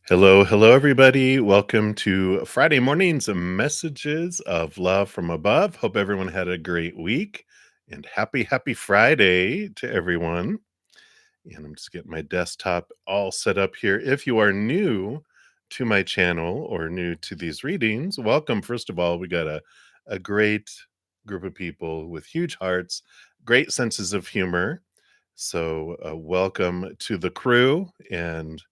Hello, hello, everybody. Welcome to Friday morning's messages of love from above. Hope everyone had a great week and happy Friday to everyone. And I'm just getting my desktop all set up here. If you are new to my channel or new to these readings, welcome. First of all, we got a great group of people with huge hearts, great senses of humor. So, welcome to the crew. And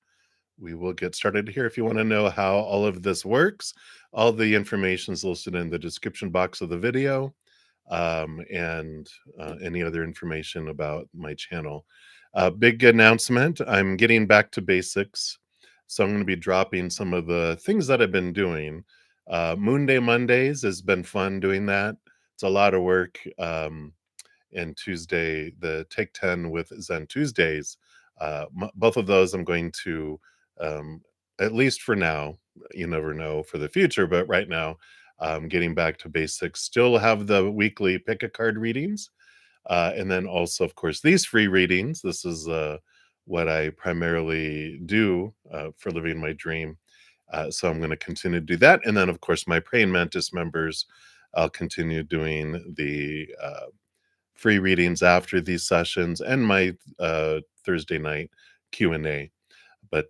we will get started here. If you want to know how all of this works, all the information is listed in the description box of the video, and any other information about my channel. Big announcement, I'm getting back to basics. So I'm going to be dropping some of the things that I've been doing. Moon Day Mondays has been fun doing that. It's a lot of work. And Tuesday, the Take 10 with Zen Tuesdays. Both of those I'm going to, um, at least for now, you never know for the future, but right now, getting back to basics. Still have the weekly pick a card readings. And then also, of course, these free readings. This is what I primarily do for living my dream. So I'm going to continue to do that. And then, of course, my Praying Mantis members, I'll continue doing the free readings after these sessions and my Thursday night Q&A. But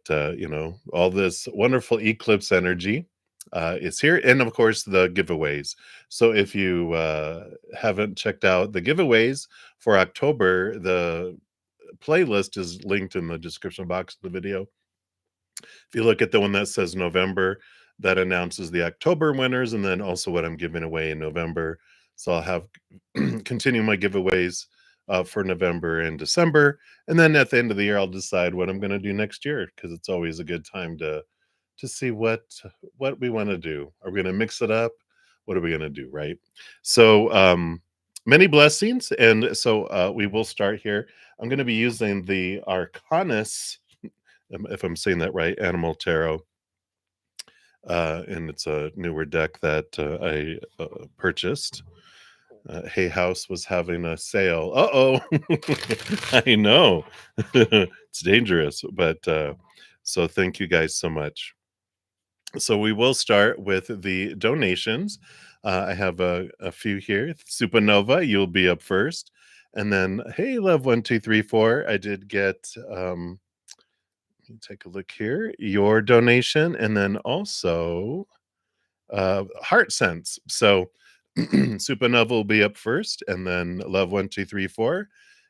all this wonderful eclipse energy is here, and of course the giveaways. So if you haven't checked out the giveaways for October, the playlist is linked in the description box of the video. If you look at the one that says November, that announces the October winners and then also what I'm giving away in November. So I'll have continue my giveaways for November and December. And then at the end of the year, I'll decide what I'm going to do next year, because it's always a good time to see what we want to do. Are we going to mix it up? What are we going to do, right? So many blessings. And so we will start here. I'm going to be using the Arcanus, if I'm saying that right, Animal Tarot. And it's a newer deck that I purchased. Hay House was having a sale. Uh-oh. I know. It's dangerous, but so thank you guys so much. So we will start with the donations. I have a few here. Supernova, you'll be up first. And then, hey, Love1234, I did get let me take a look here. Your donation, and then also Heart Sense. So Supernova will be up first, and then Love1234,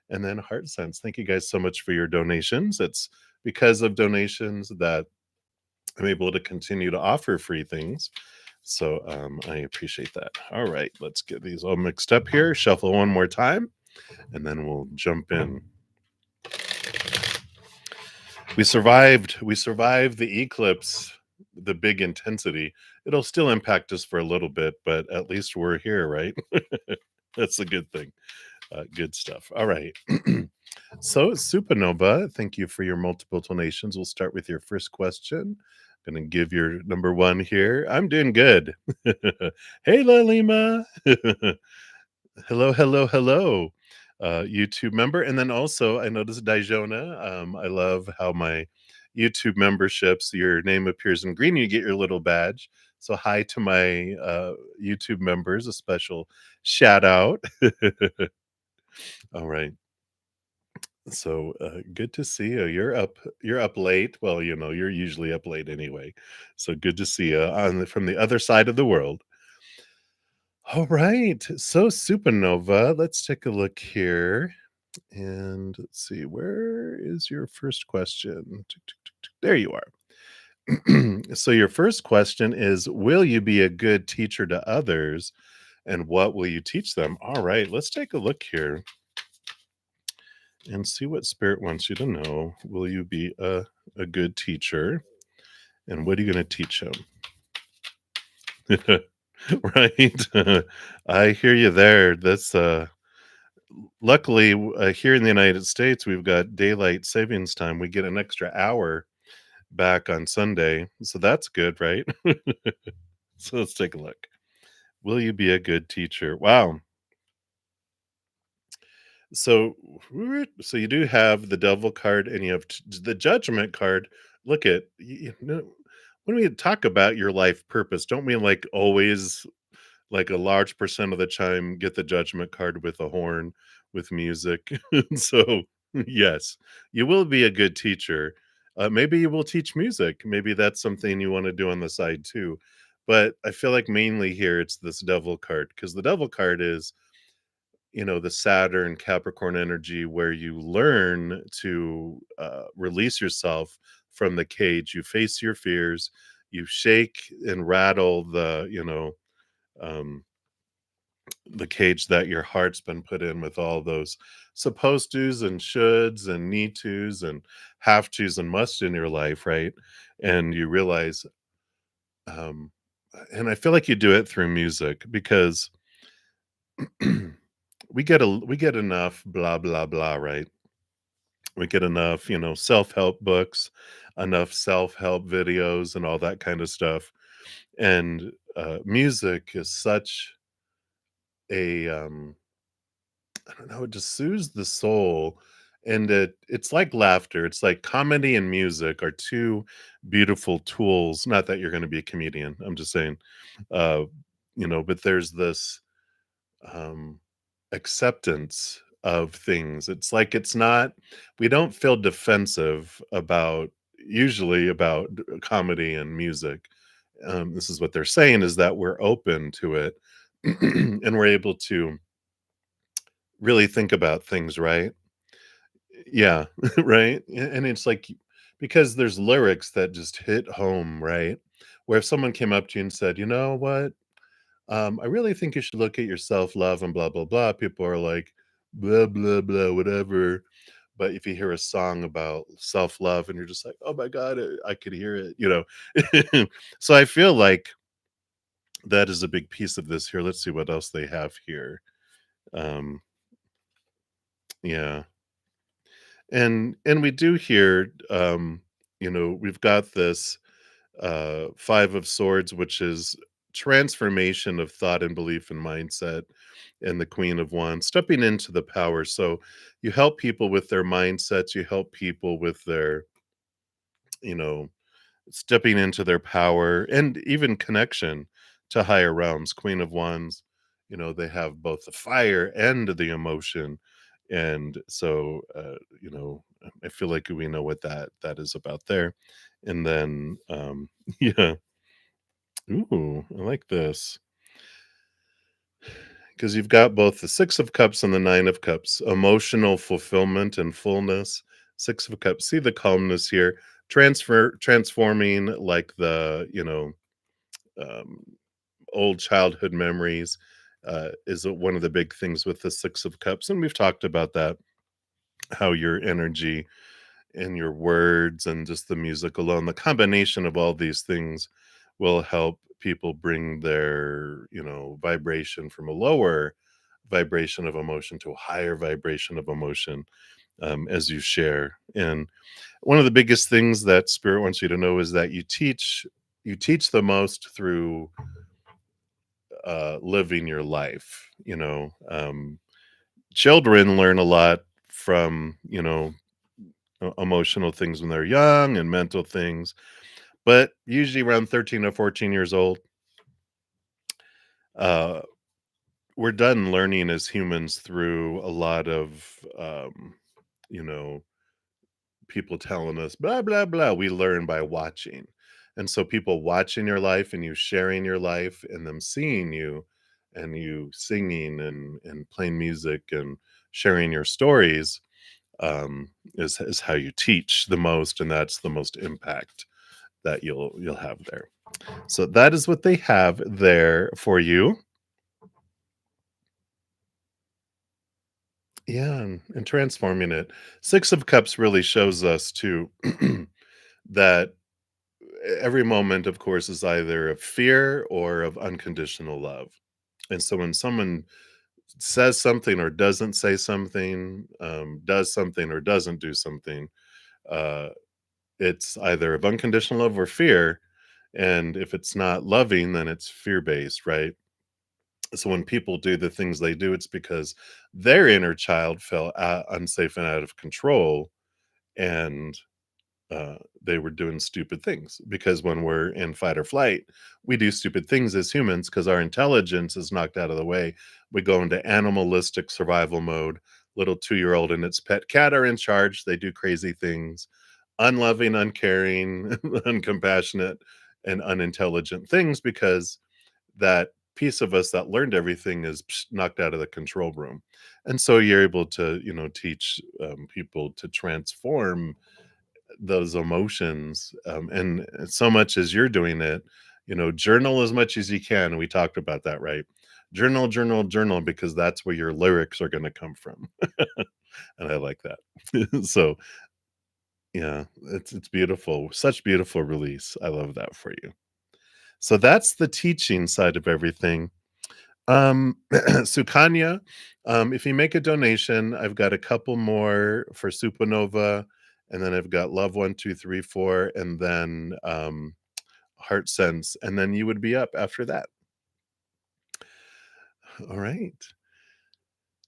and then Heart Sense. Thank you guys so much for your donations. It's because of donations that I'm able to continue to offer free things. So I appreciate that. All right, let's get these all mixed up here. Shuffle one more time, and then we'll jump in. We survived. We survived the eclipse, the big intensity. It'll still impact us for a little bit, but at least we're here, right? That's a good thing. Good stuff. All right. So, Supernova, thank you for your multiple donations. We'll start with your first question. Going to give your number one here. I'm doing good. Hey, Lalima. Hello, hello, hello, YouTube member. And then also, I noticed Dijona. I love how my YouTube memberships, your name appears in green, you get your little badge. So, hi to my YouTube members, a special shout out. All right. So good to see you. You're up late. Well, you're usually up late anyway. So good to see you from the other side of the world. All right. So Supernova, let's take a look here. And let's see, where is your first question? There you are. So your first question is, will you be a good teacher to others? And what will you teach them? All right, let's take a look here and see what Spirit wants you to know. Will you be a good teacher? And what are you going to teach him? Right. I hear you there. That's luckily here in the United States, we've got daylight savings time. We get an extra hour back on Sunday. So that's good, right? So let's take a look. Will you be a good teacher? Wow. So you do have the Devil card, and you have the Judgment card, look at when we talk about your life purpose, don't we like always like a large percent of the time get the judgment card with a horn with music. So yes, you will be a good teacher. Maybe you will teach music. Maybe that's something you want to do on the side too. But I feel like mainly here it's this devil card because the devil card is, the Saturn Capricorn energy where you learn to release yourself from the cage. You face your fears, you shake and rattle um, the cage that your heart's been put in with all those supposed tos and shoulds and need tos and have tos and must in your life, right? And you realize, um, and I feel like you do it through music because we get enough blah blah blah, right? We get enough, self-help books, enough self-help videos and all that kind of stuff. And music is such a I don't know, it just soothes the soul, and it's like laughter, it's like comedy and music are 2 beautiful tools, not that you're gonna be a comedian, I'm just saying, uh, but there's this, um, acceptance of things, it's like it's not we don't feel defensive about usually about comedy and music, this is what they're saying is that we're open to it, and we're able to really think about things, right? Yeah, right? And it's like because there's lyrics that just hit home, right? Where if someone came up to you and said, "You know what? I really think you should look at your self-love and blah blah blah." People are like, "Blah blah blah, whatever." But if you hear a song about self-love and you're just like, "Oh my god, I could hear it." So I feel like that is a big piece of this here. Let's see what else they have here. Um, yeah. And we do hear, we've got this, 5 of swords, which is transformation of thought and belief and mindset, and the queen of wands, stepping into the power. So you help people with their mindsets, you help people with their, you know, stepping into their power and even connection to higher realms. Queen of wands, they have both the fire and the emotion. And so, I feel like we know what that is about there. And then, yeah. Ooh, I like this because you've got both the 6 of cups and the 9 of cups, emotional fulfillment and fullness. 6 of cups. See the calmness here. Transforming like um, old childhood memories is one of the big things with the 6 of cups. And we've talked about that, how your energy and your words and just the music alone, the combination of all these things will help people bring their, vibration from a lower vibration of emotion to a higher vibration of emotion, as you share. And one of the biggest things that spirit wants you to know is that you teach the most through living your life. Children learn a lot from emotional things when they're young and mental things, but usually around 13 or 14 years old, uh, we're done learning as humans through a lot of, you know, people telling us blah, blah, blah. We learn by watching. And so people watching your life and you sharing your life and them seeing you and you singing and playing music and sharing your stories is how you teach the most, and that's the most impact that you'll have there. So that is what they have there for you. Yeah, and transforming it. 6 of Cups really shows us too that every moment, of course, is either of fear or of unconditional love. And so when someone says something or doesn't say something, does something or doesn't do something, uh, it's either of unconditional love or fear. And if it's not loving, then it's fear based, right? So when people do the things they do, it's because their inner child felt unsafe and out of control, and they were doing stupid things, because when we're in fight or flight, we do stupid things as humans because our intelligence is knocked out of the way. We go into animalistic survival mode. Little 2-year-old and its pet cat are in charge. They do crazy things, unloving, uncaring, uncompassionate, and unintelligent things, because that piece of us that learned everything is knocked out of the control room. And so you're able to, teach people to transform those emotions, and so much as you're doing it, journal as much as you can. We talked about that, right? Journal, journal, journal, because that's where your lyrics are going to come from. And I like that. So yeah, it's beautiful, such beautiful release. I love that for you. So that's the teaching side of everything. Sukanya, if you make a donation, I've got a couple more for Supernova, and then I've got Love 1, 2, 3, 4, and then Heart Sense, and then you would be up after that. All right.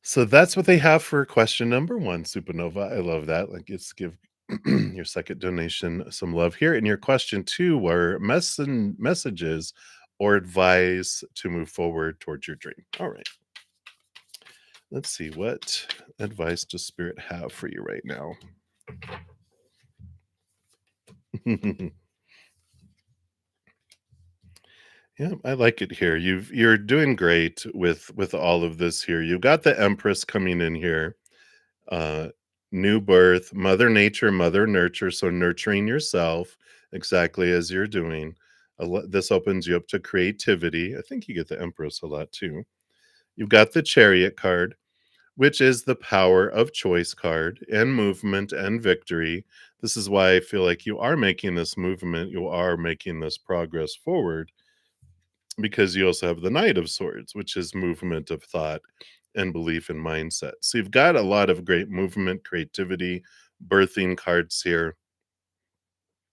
So that's what they have for question number one, Supernova. I love that. Like, it's give your second donation some love here. And your question two were messages or advice to move forward towards your dream. All right. Let's see, what advice does Spirit have for you right now? Yeah, I like it here. You're doing great with all of this here. You got the Empress coming in here. Uh New birth, Mother Nature, Mother Nurture, so nurturing yourself exactly as you're doing. This opens you up to creativity. I think you get the Empress a lot too. You've got the Chariot card, which is the power of choice card and movement and victory. This is why I feel like you are making this movement, you are making this progress forward, because you also have the Knight of Swords, which is movement of thought and belief and mindset. So you've got a lot of great movement, creativity, birthing cards here.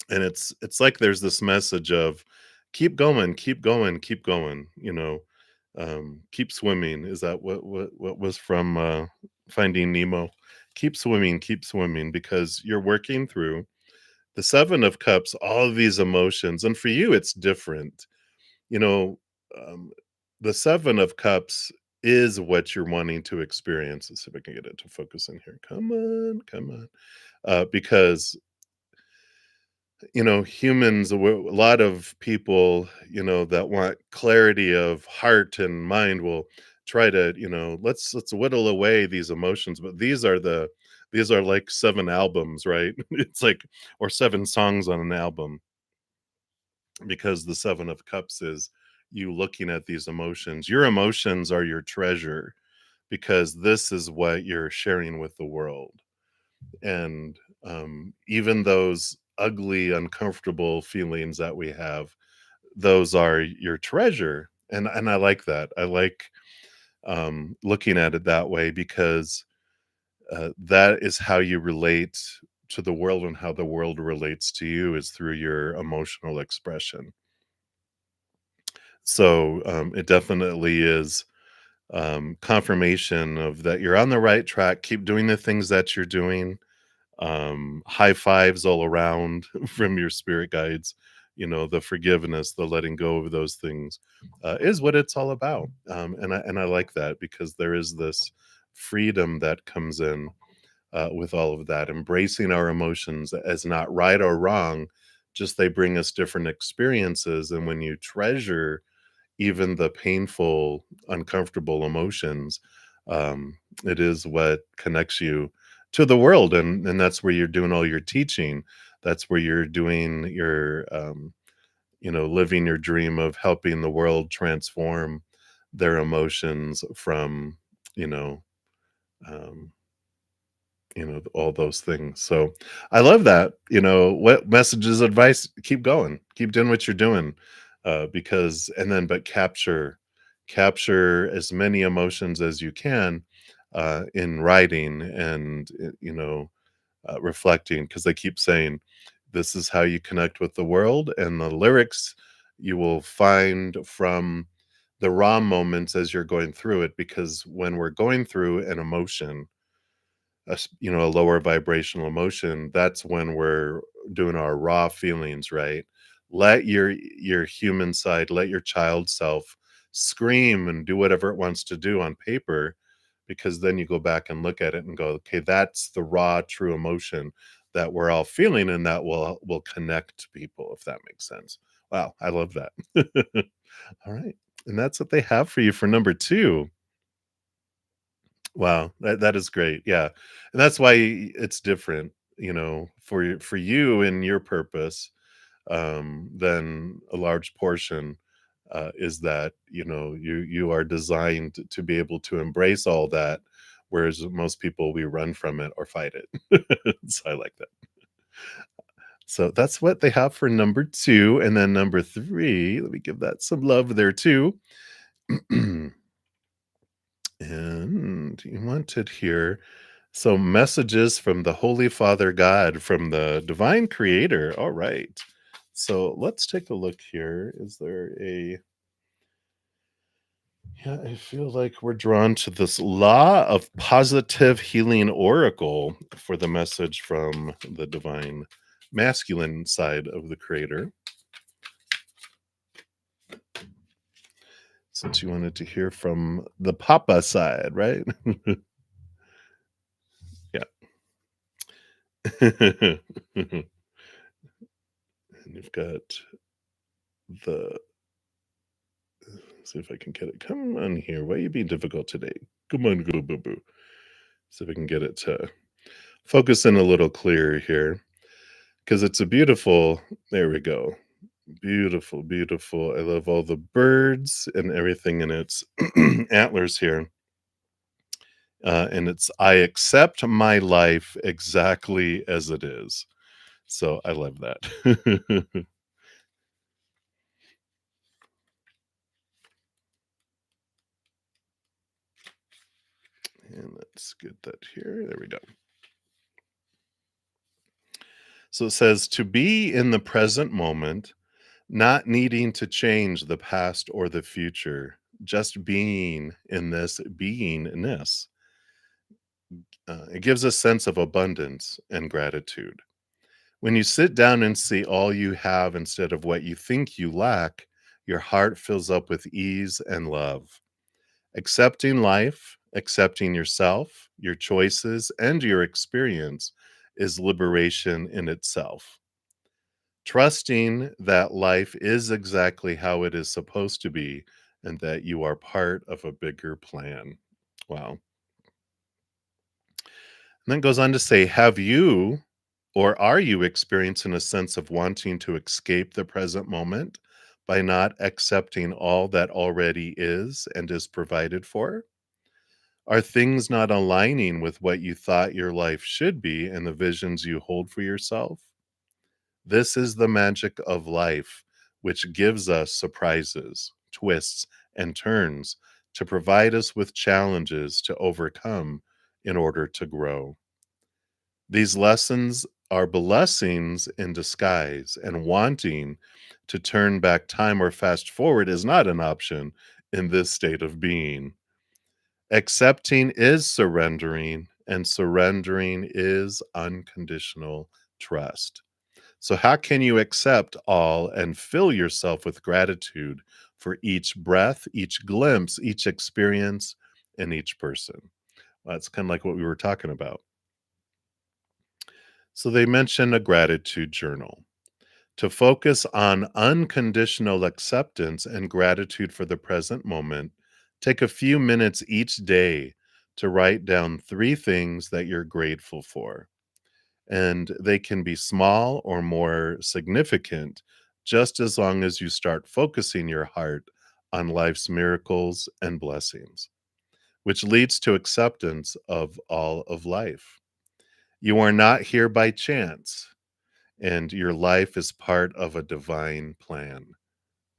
And it's like there's this message of keep going, keep going, keep going, keep swimming. Is that what was from Finding Nemo? Keep swimming, because you're working through the 7 of Cups, all of these emotions. And for you, it's different. You know, um, the 7 of Cups is what you're wanting to experience. Let's see if I can get it to focus in here. Come on, come on. Because humans, a lot of people, that want clarity of heart and mind will try to, let's whittle away these emotions, but these are like 7 albums, right? It's like, or 7 songs on an album, because the 7 of Cups is you looking at these emotions. Your emotions are your treasure, because this is what you're sharing with the world. And even those ugly, uncomfortable feelings that we have, those are your treasure. And I like that. I like looking at it that way, because that is how you relate to the world, and how the world relates to you is through your emotional expression. So it definitely is confirmation of that you're on the right track. Keep doing the things that you're doing. High fives all around from your spirit guides. The forgiveness, the letting go of those things is what it's all about. And I like that, because there is this freedom that comes in with all of that, embracing our emotions as not right or wrong, just they bring us different experiences. And when you treasure even the painful, uncomfortable emotions, it is what connects you to the world, and that's where you're doing all your teaching. That's where you're doing your, living your dream of helping the world transform their emotions from, you know, um, all those things. So I love that. What messages, advice? Keep going, keep doing what you're doing, because and then but capture as many emotions as you can in writing, and reflecting, because they keep saying this is how you connect with the world, and the lyrics you will find from the raw moments as you're going through it, because when we're going through an emotion, a lower vibrational emotion, that's when we're doing our raw feelings, right? Let your human side, let your child self scream and do whatever it wants to do on paper, because then you go back and look at it and go, okay, that's the raw, true emotion that we're all feeling, and that will connect people, if that makes sense. Wow, I love that. All right, and that's what they have for you for number two. Wow, that is great. Yeah. And that's why it's different, for you and your purpose, then a large portion is that, you are designed to be able to embrace all that, whereas most people, we run from it or fight it. So I like that. So that's what they have for number two. And then number three, let me give that some love there too. And you wanted here, so messages from the Holy Father God, from the divine creator. All right. So let's take a look here. Is there a, yeah, I feel like we're drawn to this law of positive healing oracle for the message from the divine masculine side of the creator. Since you wanted to hear from the Papa side, right? Yeah. And you've got the, see if I can get it. Come on here. Why are you being difficult today? Come on, go boo boo. See if I can get it to focus in a little clearer here. Because it's a beautiful, there we go. Beautiful, beautiful. I love all the birds and everything in its antlers here. And it's, I accept my life exactly as it is. So I love that. And let's get that here. There we go. So it says to be in the present moment, not needing to change the past or the future, just being in this beingness. It gives a sense of abundance and gratitude. When you sit down and see all you have instead of what you think you lack, your heart fills up with ease and love. Accepting life, accepting yourself, your choices, and your experience is liberation in itself. Trusting that life is exactly how it is supposed to be and that you are part of a bigger plan. Wow. And then goes on to say, have you or are you experiencing a sense of wanting to escape the present moment by not accepting all that already is and is provided for? Are things not aligning with what you thought your life should be and the visions you hold for yourself? This is the magic of life, which gives us surprises, twists, and turns to provide us with challenges to overcome in order to grow. These lessons are blessings in disguise, and wanting to turn back time or fast forward is not an option in this state of being. Accepting is surrendering, and surrendering is unconditional trust. So, how can you accept all and fill yourself with gratitude for each breath, each glimpse, each experience, and each person? That's kind of like what we were talking about. So, they mention a gratitude journal to focus on unconditional acceptance and gratitude for the present moment. Take a few minutes each day to write down three things that you're grateful for, and they can be small or more significant, just as long as you start focusing your heart on life's miracles and blessings, which leads to acceptance of all of life. You are not here by chance, and your life is part of a divine plan.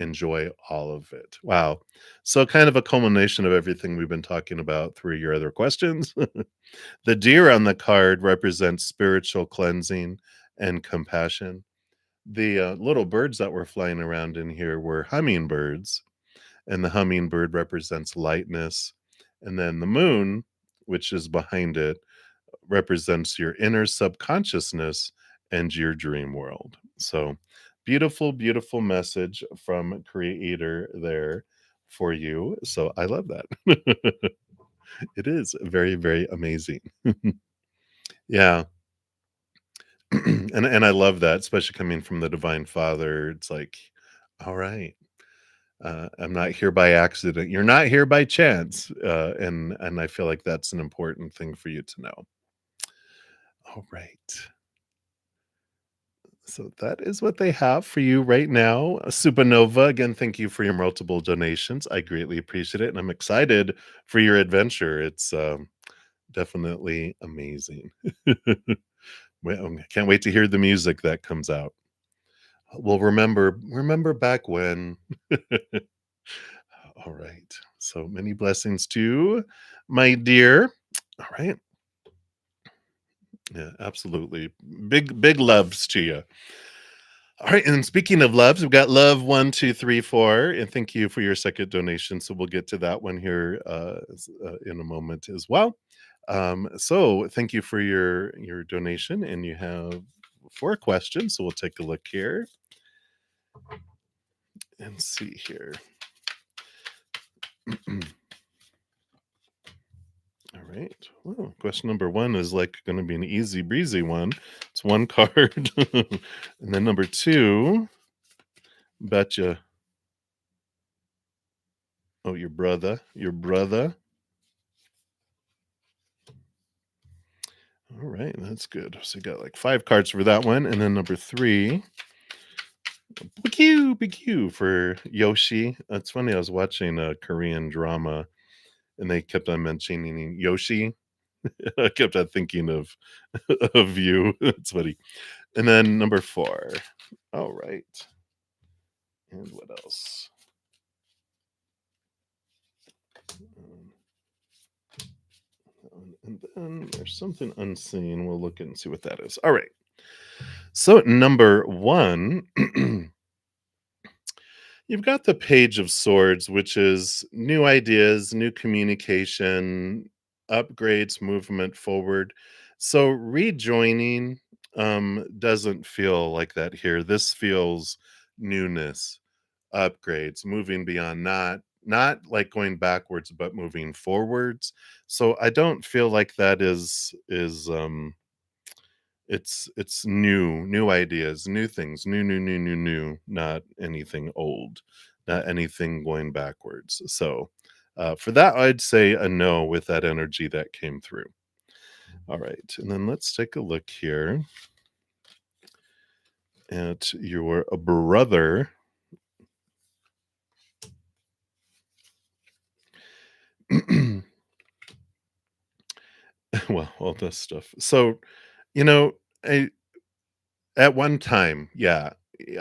Enjoy all of it. Wow. So, kind of a culmination of everything we've been talking about through your other questions. The deer on the card represents spiritual cleansing and compassion. The little birds that were flying around in here were hummingbirds, and the hummingbird represents lightness. And then the moon, which is behind it, represents your inner subconsciousness and your dream world. So beautiful, beautiful message from creator there for you. So I love that. It is very, very amazing. Yeah. And I love that, especially coming from the divine father. It's like, all right, I'm not here by accident. You're not here by chance. And I feel like that's an important thing for you to know. All right. So that is what they have for you right now. Supernova, again, thank you for your multiple donations. I greatly appreciate it. And I'm excited for your adventure. It's definitely amazing. Well, I can't wait to hear the music that comes out. Well, remember back when. All right. So many blessings to you, my dear. All right. Yeah, absolutely. Big loves to you. All right, and speaking of loves, we've got love 1, 2, 3, 4, and thank you for your second donation. So we'll get to that one here in a moment as well. So thank you for your donation, and you have 4 questions. So we'll take a look here and see here. All right. Well, question number 1 is like going to be an easy breezy one. It's one card, and then number 2, betcha. Oh, your brother. All right, that's good. So you got like 5 cards for that one, and then number 3, big Q for Yoshi. It's funny. I was watching a Korean drama, and they kept on mentioning Yoshi. I kept on thinking of of you. It's funny. And then number 4. All right, and what else? Um, and then there's something unseen. We'll look and see what that is. All right. So number 1. You've got the Page of Swords, which is new ideas, new communication, upgrades, movement forward. So rejoining doesn't feel like that here. This feels newness, upgrades, moving beyond, not like going backwards, but moving forwards. So I don't feel like that is it's new ideas, new things, new, not anything old, not anything going backwards. So, for that, I'd say a no with that energy that came through. All right, and then let's take a look here at your brother. Well, all this stuff. So, you know, I at one time, yeah,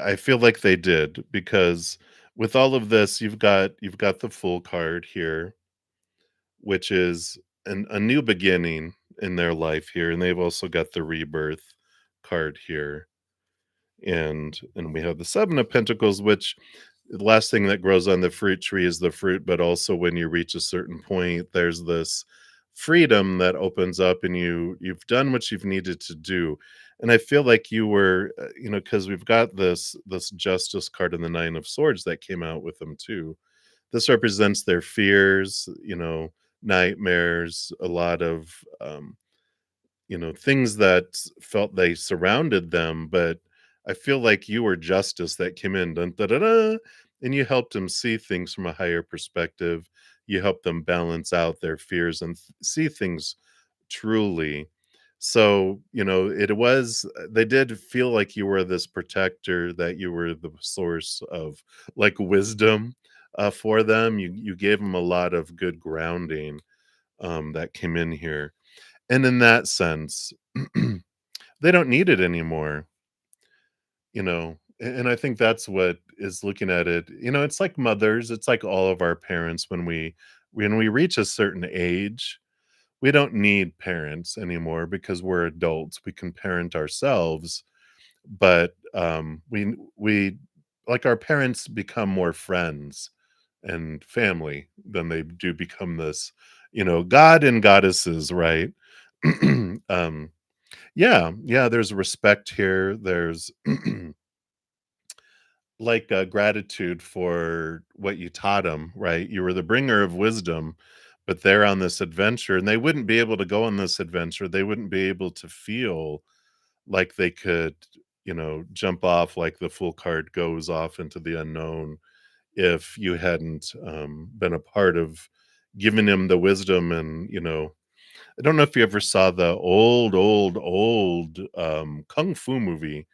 I feel like they did because with all of this, you've got the full card here, which is a new beginning in their life here, and they've also got the rebirth card here, and we have the 7 of Pentacles, which the last thing that grows on the fruit tree is the fruit, but also when you reach a certain point, there's this freedom that opens up, and you've done what you've needed to do. And I feel like you were, because we've got this Justice card and the 9 of Swords that came out with them too. This represents their fears, nightmares, a lot of things that felt they surrounded them, but I feel like you were justice that came in, dun, da, da, da, and you helped them see things from a higher perspective. You helped them balance out their fears and see things truly. So, they did feel like you were this protector, that you were the source of like wisdom for them. You gave them a lot of good grounding that came in here. And in that sense, they don't need it anymore, and I think that's what is looking at it. It's like mothers, it's like all of our parents when we reach a certain age, we don't need parents anymore because we're adults. We can parent ourselves, but we like our parents become more friends and family than they do become this, god and goddesses, right? um Yeah, yeah, there's respect here. There's like gratitude for what you taught them, right? You were the bringer of wisdom, but they're on this adventure and they wouldn't be able to go on this adventure. They wouldn't be able to feel like they could, jump off like the full card goes off into the unknown if you hadn't been a part of giving him the wisdom. And I don't know if you ever saw the old kung fu movie,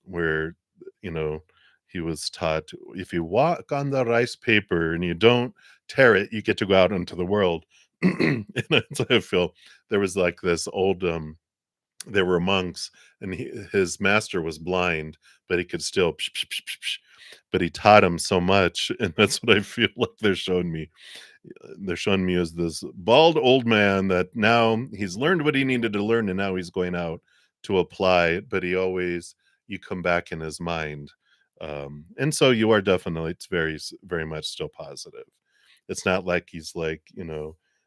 where you know he was taught, if you walk on the rice paper and you don't tear it, you get to go out into the world. And that's how I feel. There was like this old there were monks, and his master was blind, but he could still psh, psh, psh, psh, psh, but he taught him so much. And that's what I feel like they're showing me as this bald old man that now he's learned what he needed to learn, and now he's going out to apply it, but he always, you come back in his mind. And so you are definitely, it's very much still positive. It's not like he's like,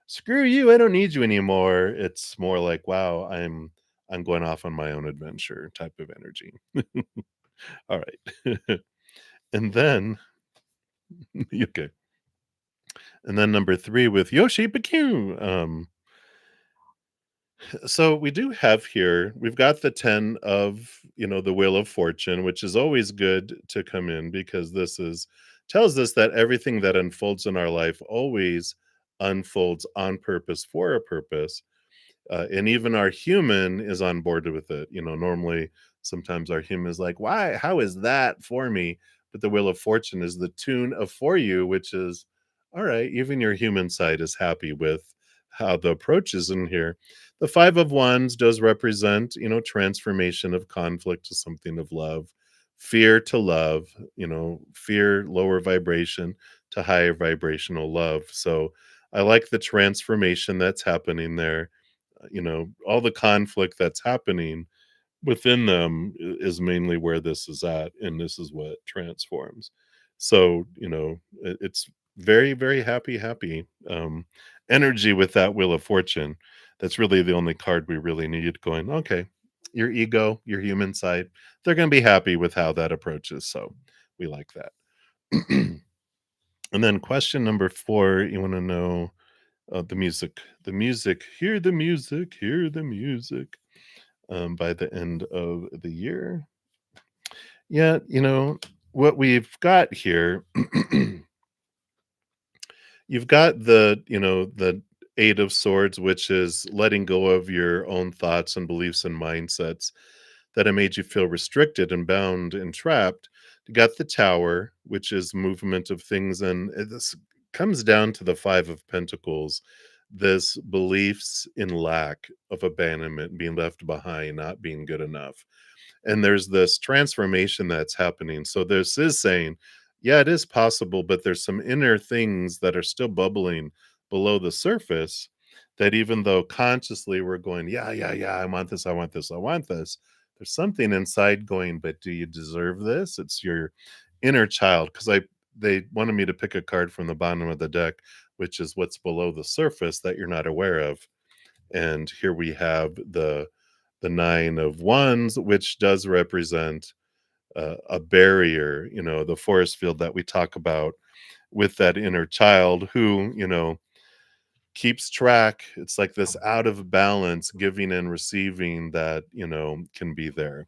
screw you, I don't need you anymore. It's more like, wow, I'm going off on my own adventure type of energy. All right. And then okay. And then number 3 with Yoshi Picchu. So we do have here, we've got the 10 of, the Wheel of Fortune, which is always good to come in because this is tells us that everything that unfolds in our life always unfolds on purpose for a purpose. And even our human is on board with it. Normally, sometimes our human is like, "Why? How is that for me?" But the Wheel of Fortune is the tune of for you, which is all right. Even your human side is happy with how the approach is in here. The Five of Wands does represent, transformation of conflict to something of love, fear to love, fear, lower vibration to higher vibrational love. So I like the transformation that's happening there. All the conflict that's happening within them is mainly where this is at, and this is what transforms. So, it's very, very happy energy with that Wheel of Fortune. That's really the only card we really need going, okay, your ego, your human side, they're going to be happy with how that approaches. So we like that. And then question number 4, you want to know hear the music, hear the music, by the end of the year. Yeah, what we've got here, you've got the 8 of Swords, which is letting go of your own thoughts and beliefs and mindsets that have made you feel restricted and bound and trapped. You got the Tower, which is movement of things, and this comes down to the 5 of Pentacles. This beliefs in lack of abandonment, being left behind, not being good enough. And there's this transformation that's happening. So this is saying, yeah, it is possible, but there's some inner things that are still bubbling below the surface, that even though consciously we're going, yeah, yeah, yeah, I want this, I want this, I want this, there's something inside going, but do you deserve this? It's your inner child. Because they wanted me to pick a card from the bottom of the deck, which is what's below the surface that you're not aware of. And here we have the 9 of Wands, which does represent a barrier, the forest field that we talk about with that inner child who, keeps track. It's like this out of balance, giving and receiving that, can be there.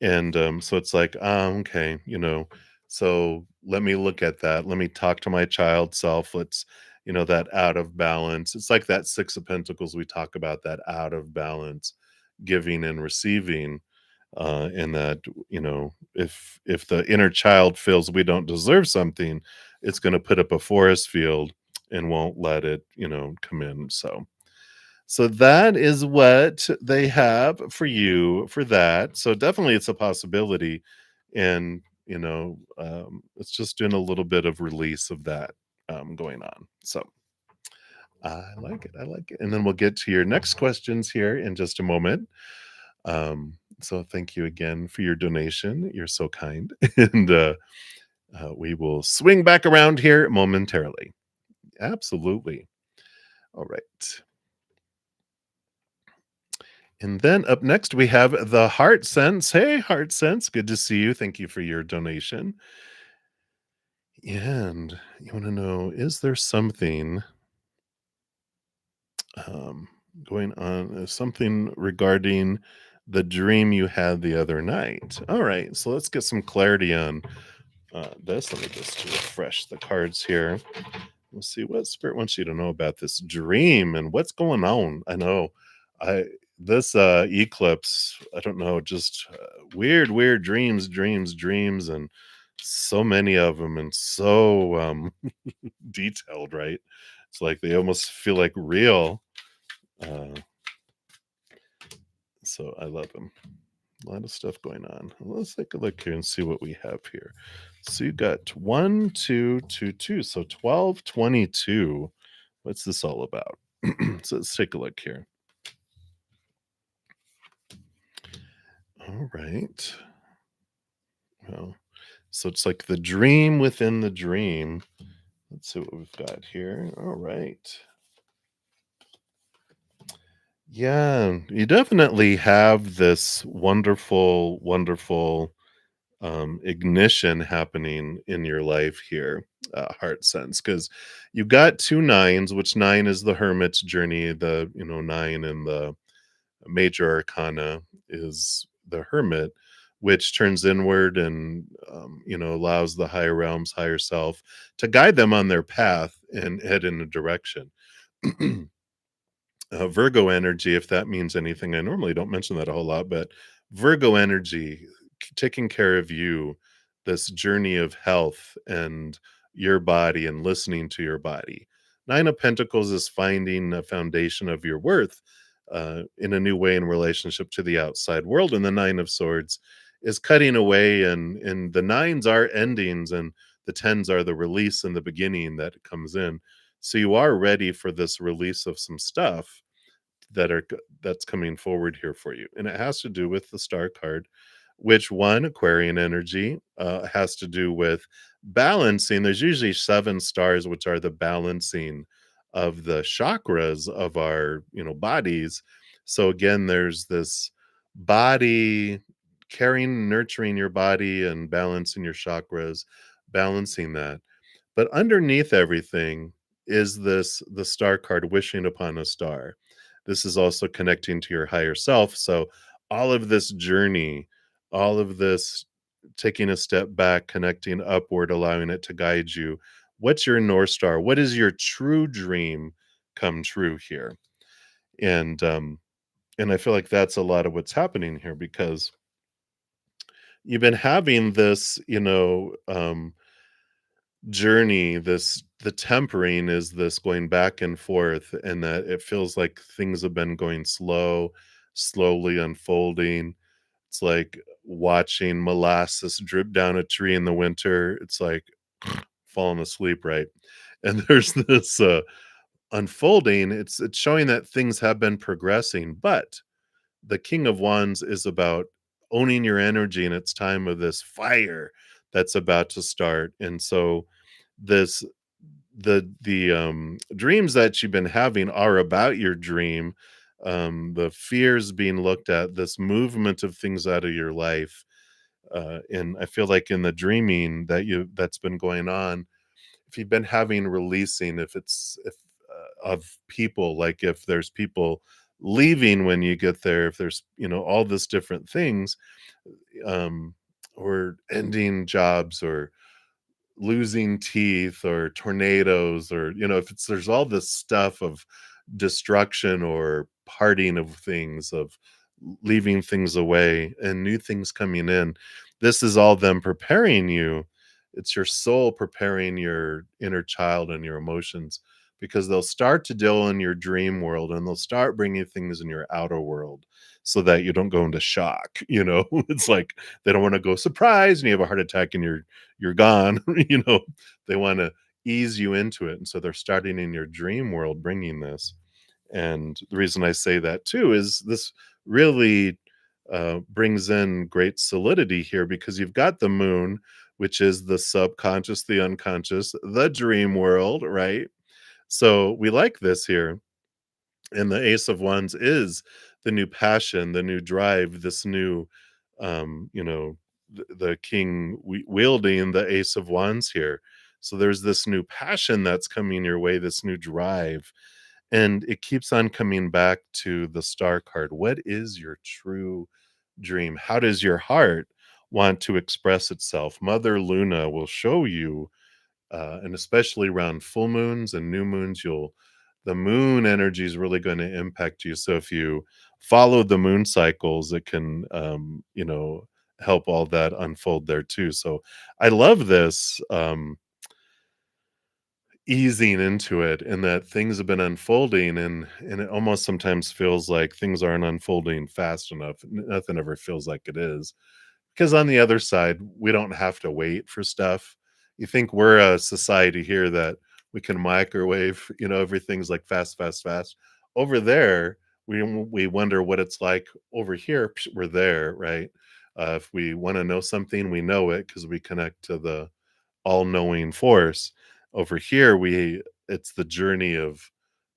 And so it's like, okay, so let me look at that. Let me talk to my child self. Let's, that out of balance. It's like that 6 of Pentacles we talk about, that out of balance, giving and receiving. And that, if the inner child feels we don't deserve something, it's going to put up a forest field and won't let it, come in. So that is what they have for you for that. So definitely it's a possibility. And, it's just doing a little bit of release of that going on. So I like it. I like it. And then we'll get to your next questions here in just a moment. So thank you again for your donation. You're so kind. And we will swing back around here momentarily. Absolutely. All right. And then up next, we have the Heart Sense. Hey, Heart Sense. Good to see you. Thank you for your donation. And you want to know, is there something um, going on, something regarding the dream you had the other night? All right. So let's get some clarity on this. Let me just refresh the cards here. Let's see what Spirit wants you to know about this dream and what's going on. I know I this eclipse, I don't know, just weird dreams and so many of them and so detailed, right? It's like they almost feel like real. Uh so I love them. A lot of stuff going on. Let's take a look here and see what we have here. So you got 1, 2, 2, 2. So 12, 22. What's this all about? So let's take a look here. All right. Well, so it's like the dream within the dream. Let's see what we've got here. All right. Yeah, you definitely have this wonderful ignition happening in your life here, heart sense, because you've got two nines, which nine is the hermit's journey. The nine in the major arcana is the hermit, which turns inward and allows the higher realms, higher self to guide them on their path and head in a direction. Virgo energy, if that means anything. I normally don't mention that a whole lot, but Virgo energy, taking care of you, this journey of health and your body and listening to your body. Nine of Pentacles is finding a foundation of your worth in a new way in relationship to the outside world. And the Nine of Swords is cutting away, and the nines are endings, and the tens are the release and the beginning that comes in. So you are ready for this release of some stuff that's coming forward here for you, and it has to do with the star card, which one Aquarian energy has to do with balancing. There's usually seven stars, which are the balancing of the chakras of our bodies. So again, there's this body caring, nurturing your body and balancing your chakras, balancing that. But underneath everything is the star card, wishing upon a star. This is also connecting to your higher self. So all of this journey, all of this taking a step back, connecting upward, allowing it to guide you. What's your North Star? What is your true dream come true here? And and I feel like that's a lot of what's happening here, because you've been having this, journey, this the tempering is this going back and forth, and that it feels like things have been going slowly unfolding. It's like watching molasses drip down a tree in the winter. It's like falling asleep, right? And there's this unfolding. It's showing that things have been progressing, but the King of Wands is about owning your energy, and it's time of this fire that's about to start. And so this the dreams that you've been having are about your dream, the fears being looked at, this movement of things out of your life. And I feel like in the dreaming that's been going on, if you've been having releasing, if it's if of people, like if there's people leaving when you get there, if there's all this different things, um or ending jobs, or losing teeth, or tornadoes, or if it's there's all this stuff of destruction or parting of things, of leaving things away and new things coming in. This is all them preparing you. It's your soul preparing your inner child and your emotions, because they'll start to deal in your dream world, and they'll start bringing things in your outer world, so that you don't go into shock. It's like they don't want to go surprise and you have a heart attack and you're gone. They want to ease you into it, and so they're starting in your dream world bringing this. And the reason I say that too is this really brings in great solidity here, because you've got the moon, which is the subconscious, the unconscious, the dream world, right? So we like this here. And the Ace of Wands is the new passion, the new drive, this new, the king wielding the Ace of Wands here. So there's this new passion that's coming your way, this new drive, and it keeps on coming back to the star card. What is your true dream? How does your heart want to express itself? Mother Luna will show you, and especially around full moons and new moons, the moon energy is really going to impact you. So if you follow the moon cycles, it can, help all that unfold there too. So I love this. Easing into it, and that things have been unfolding, and it almost sometimes feels like things aren't unfolding fast enough. Nothing ever feels like it is, because on the other side, we don't have to wait for stuff. You think we're a society here that we can microwave, everything's like fast, fast, fast. Over there, we wonder what it's like over here. We're there, right? If we want to know something, we know it because we connect to the all-knowing force. Over here, we it's the journey of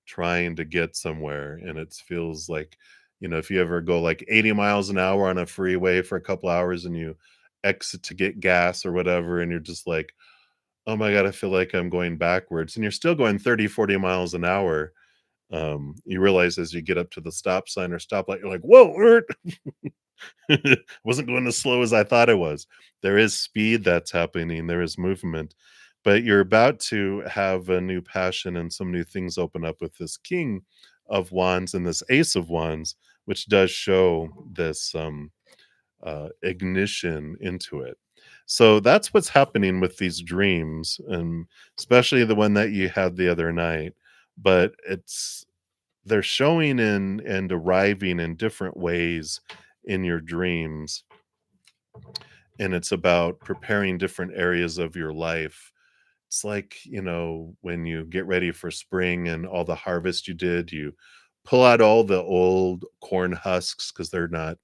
trying to get somewhere, and it feels like, if you ever go like 80 miles an hour on a freeway for a couple hours and you exit to get gas or whatever, and you're just like, "Oh my god, I feel like I'm going backwards," and you're still going 30, 40 miles an hour. You realize as you get up to the stop sign or stoplight, you're like, "Whoa, wasn't going as slow as I thought it was." There is speed that's happening, there is movement, but you're about to have a new passion and some new things open up with this King of Wands and this Ace of Wands, which does show this ignition into it. So that's what's happening with these dreams, and especially the one that you had the other night. But they're showing in and arriving in different ways in your dreams, and it's about preparing different areas of your life. It's like, when you get ready for spring and all the harvest you did, you pull out all the old corn husks because they're not,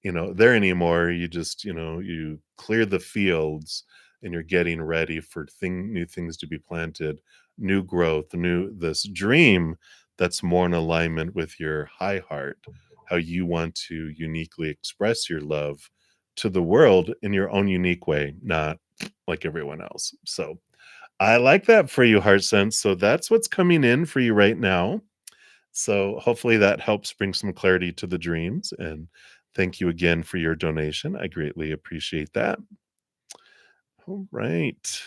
there anymore. You just, you clear the fields, and you're getting ready for new things to be planted, new growth, new this dream that's more in alignment with your high heart, how you want to uniquely express your love to the world in your own unique way, not like everyone else. So I like that for you, Heart Sense. So that's what's coming in for you right now. So hopefully that helps bring some clarity to the dreams. And thank you again for your donation. I greatly appreciate that. All right.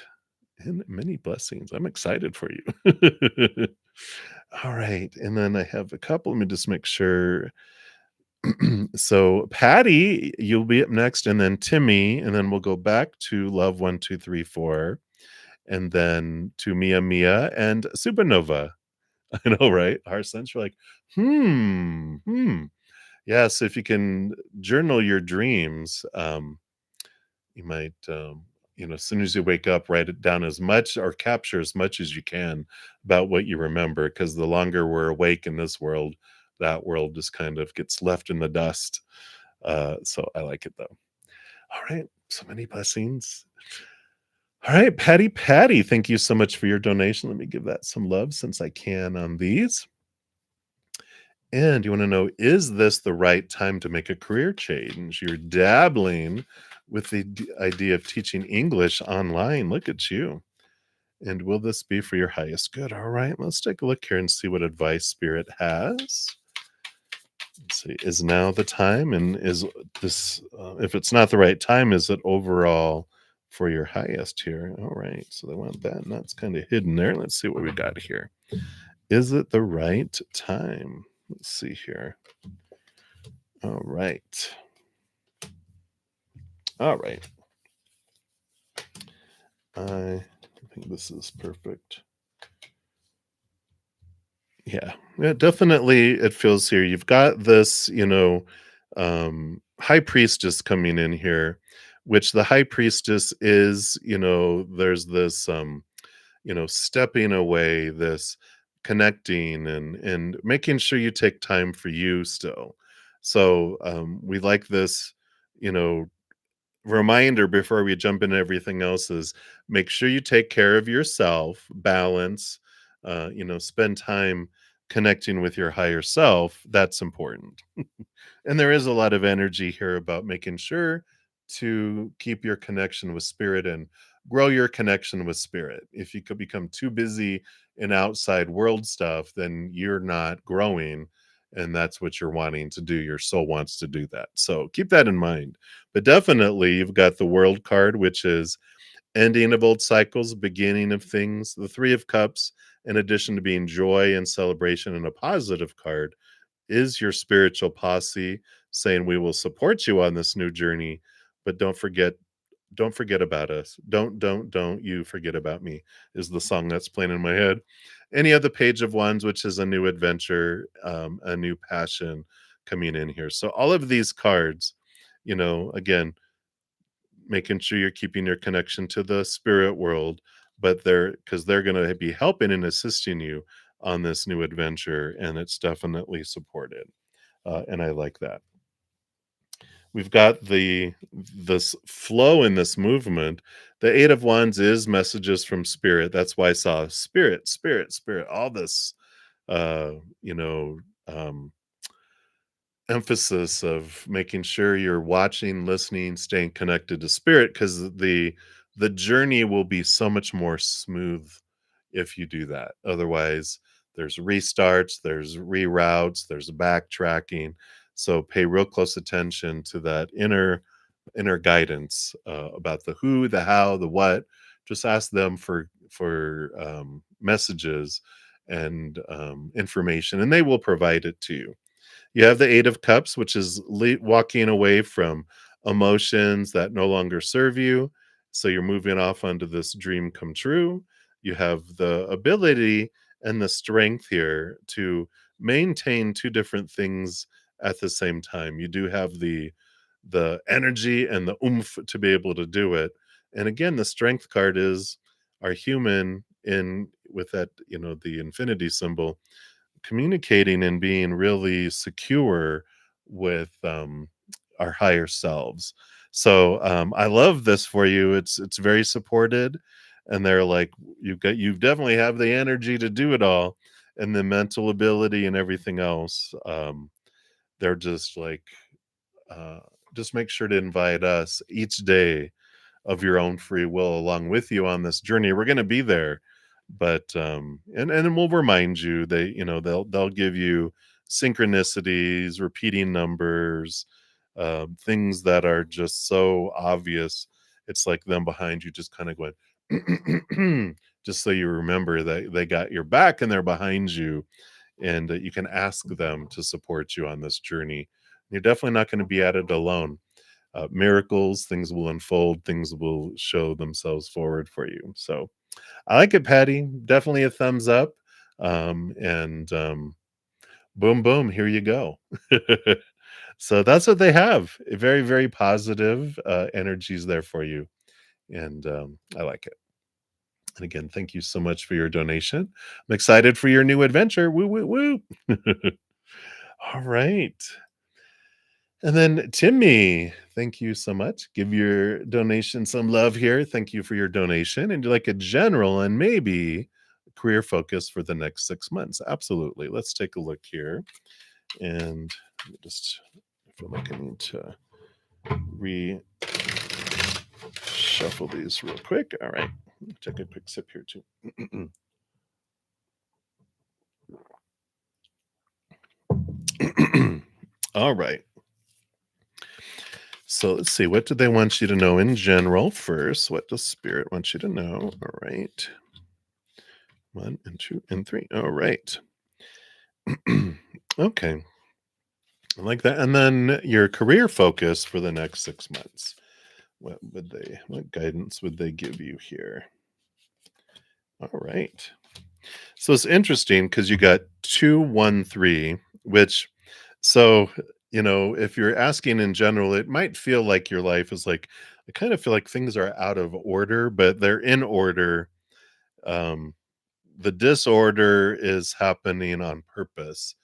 And many blessings. I'm excited for you. All right. And then I have a couple. Let me just make sure. So Patty, you'll be up next, and then Timmy, and then we'll go back to Love 1234, and then to Mia Mia and Supernova. I know, right? Heart Sense, you're like, hmm. Yeah, so if you can journal your dreams, you might, as soon as you wake up, write it down as much or capture as much as you can about what you remember. Because the longer we're awake in this world, that world just kind of gets left in the dust. So I like it though. All right. So many blessings. All right, Patty, thank you so much for your donation. Let me give that some love since I can on these. And you want to know, is this the right time to make a career change? You're dabbling with the idea of teaching English online. Look at you. And will this be for your highest good? All right, let's take a look here and see what advice Spirit has. Let's see, is now the time? And is this, if it's not the right time, is it overall for your highest here? All right, so they want that, and that's kind of hidden there. Let's see what we got here. Is it the right time? Let's see here. All right. All right. I think this is perfect. Yeah, definitely it feels here. You've got this, high priestess coming in here, which the high priestess is, there's this stepping away, this connecting and making sure you take time for you still. So we like this, you know, reminder before we jump into everything else is make sure you take care of yourself, balance, spend time connecting with your higher self, that's important. And there is a lot of energy here about making sure to keep your connection with spirit and grow your connection with spirit. If you could become too busy in outside world stuff, then you're not growing. And that's what you're wanting to do. Your soul wants to do that. So keep that in mind. But definitely, you've got the world card, which is ending of old cycles, beginning of things. The Three of Cups, in addition to being joy and celebration and a positive card, is your spiritual posse saying we will support you on this new journey, but don't forget about us. Don't you forget about me is the song that's playing in my head. Any other Page of Wands, which is a new adventure, a new passion coming in here. So all of these cards, again, making sure you're keeping your connection to the spirit world, but they're going to be helping and assisting you on this new adventure, and it's definitely supported. And I like that. We've got this flow in this movement. The Eight of Wands is messages from spirit. That's why I saw spirit, spirit, spirit. All this, uh, you know, um, emphasis of making sure you're watching, listening, staying connected to spirit, because the journey will be so much more smooth if you do that. Otherwise, there's restarts, there's reroutes, there's backtracking. So pay real close attention to that inner guidance about the who, the how, the what. Just ask them for messages and information, and they will provide it to you. You have the Eight of Cups, which is walking away from emotions that no longer serve you. So you're moving off onto this dream come true. You have the ability and the strength here to maintain two different things at the same time. You do have the energy and the oomph to be able to do it. And again, the strength card is our human in with that, the infinity symbol, communicating and being really secure with our higher selves. So I love this for you. It's very supported, and they're like, you definitely have the energy to do it all, and the mental ability and everything else. They're just like, uh, just make sure to invite us each day of your own free will along with you on this journey. We're going to be there, but and we'll remind you. They'll give you synchronicities, repeating numbers, things that are just so obvious. It's like them behind you just kind of going just so you remember that they got your back and they're behind you, and you can ask them to support you on this journey. You're definitely not going to be at it alone. Miracles, things will unfold, things will show themselves forward for you. So I like it, Patty. Definitely a thumbs up. And boom, boom, here you go. So that's what they have. A very, very positive energies there for you. And I like it. And again, thank you so much for your donation. I'm excited for your new adventure. Woo, woo, woo. All right. And then Timmy, thank you so much. Give your donation some love here. Thank you for your donation. And you like a general and maybe career focus for the next 6 months. Absolutely. Let's take a look here. And just, I feel like I need to shuffle these real quick. All right. Take a quick sip here too. All right. So let's see. What do they want you to know in general first? What does Spirit want you to know? All right. 1 and 2 and 3. All right. Okay. I like that. And then your career focus for the next 6 months. What guidance would they give you here? All right. So it's interesting because you got 2, 1, 3, which, so, if you're asking in general, it might feel like your life is like, I kind of feel like things are out of order, but they're in order. Um, the disorder is happening on purpose.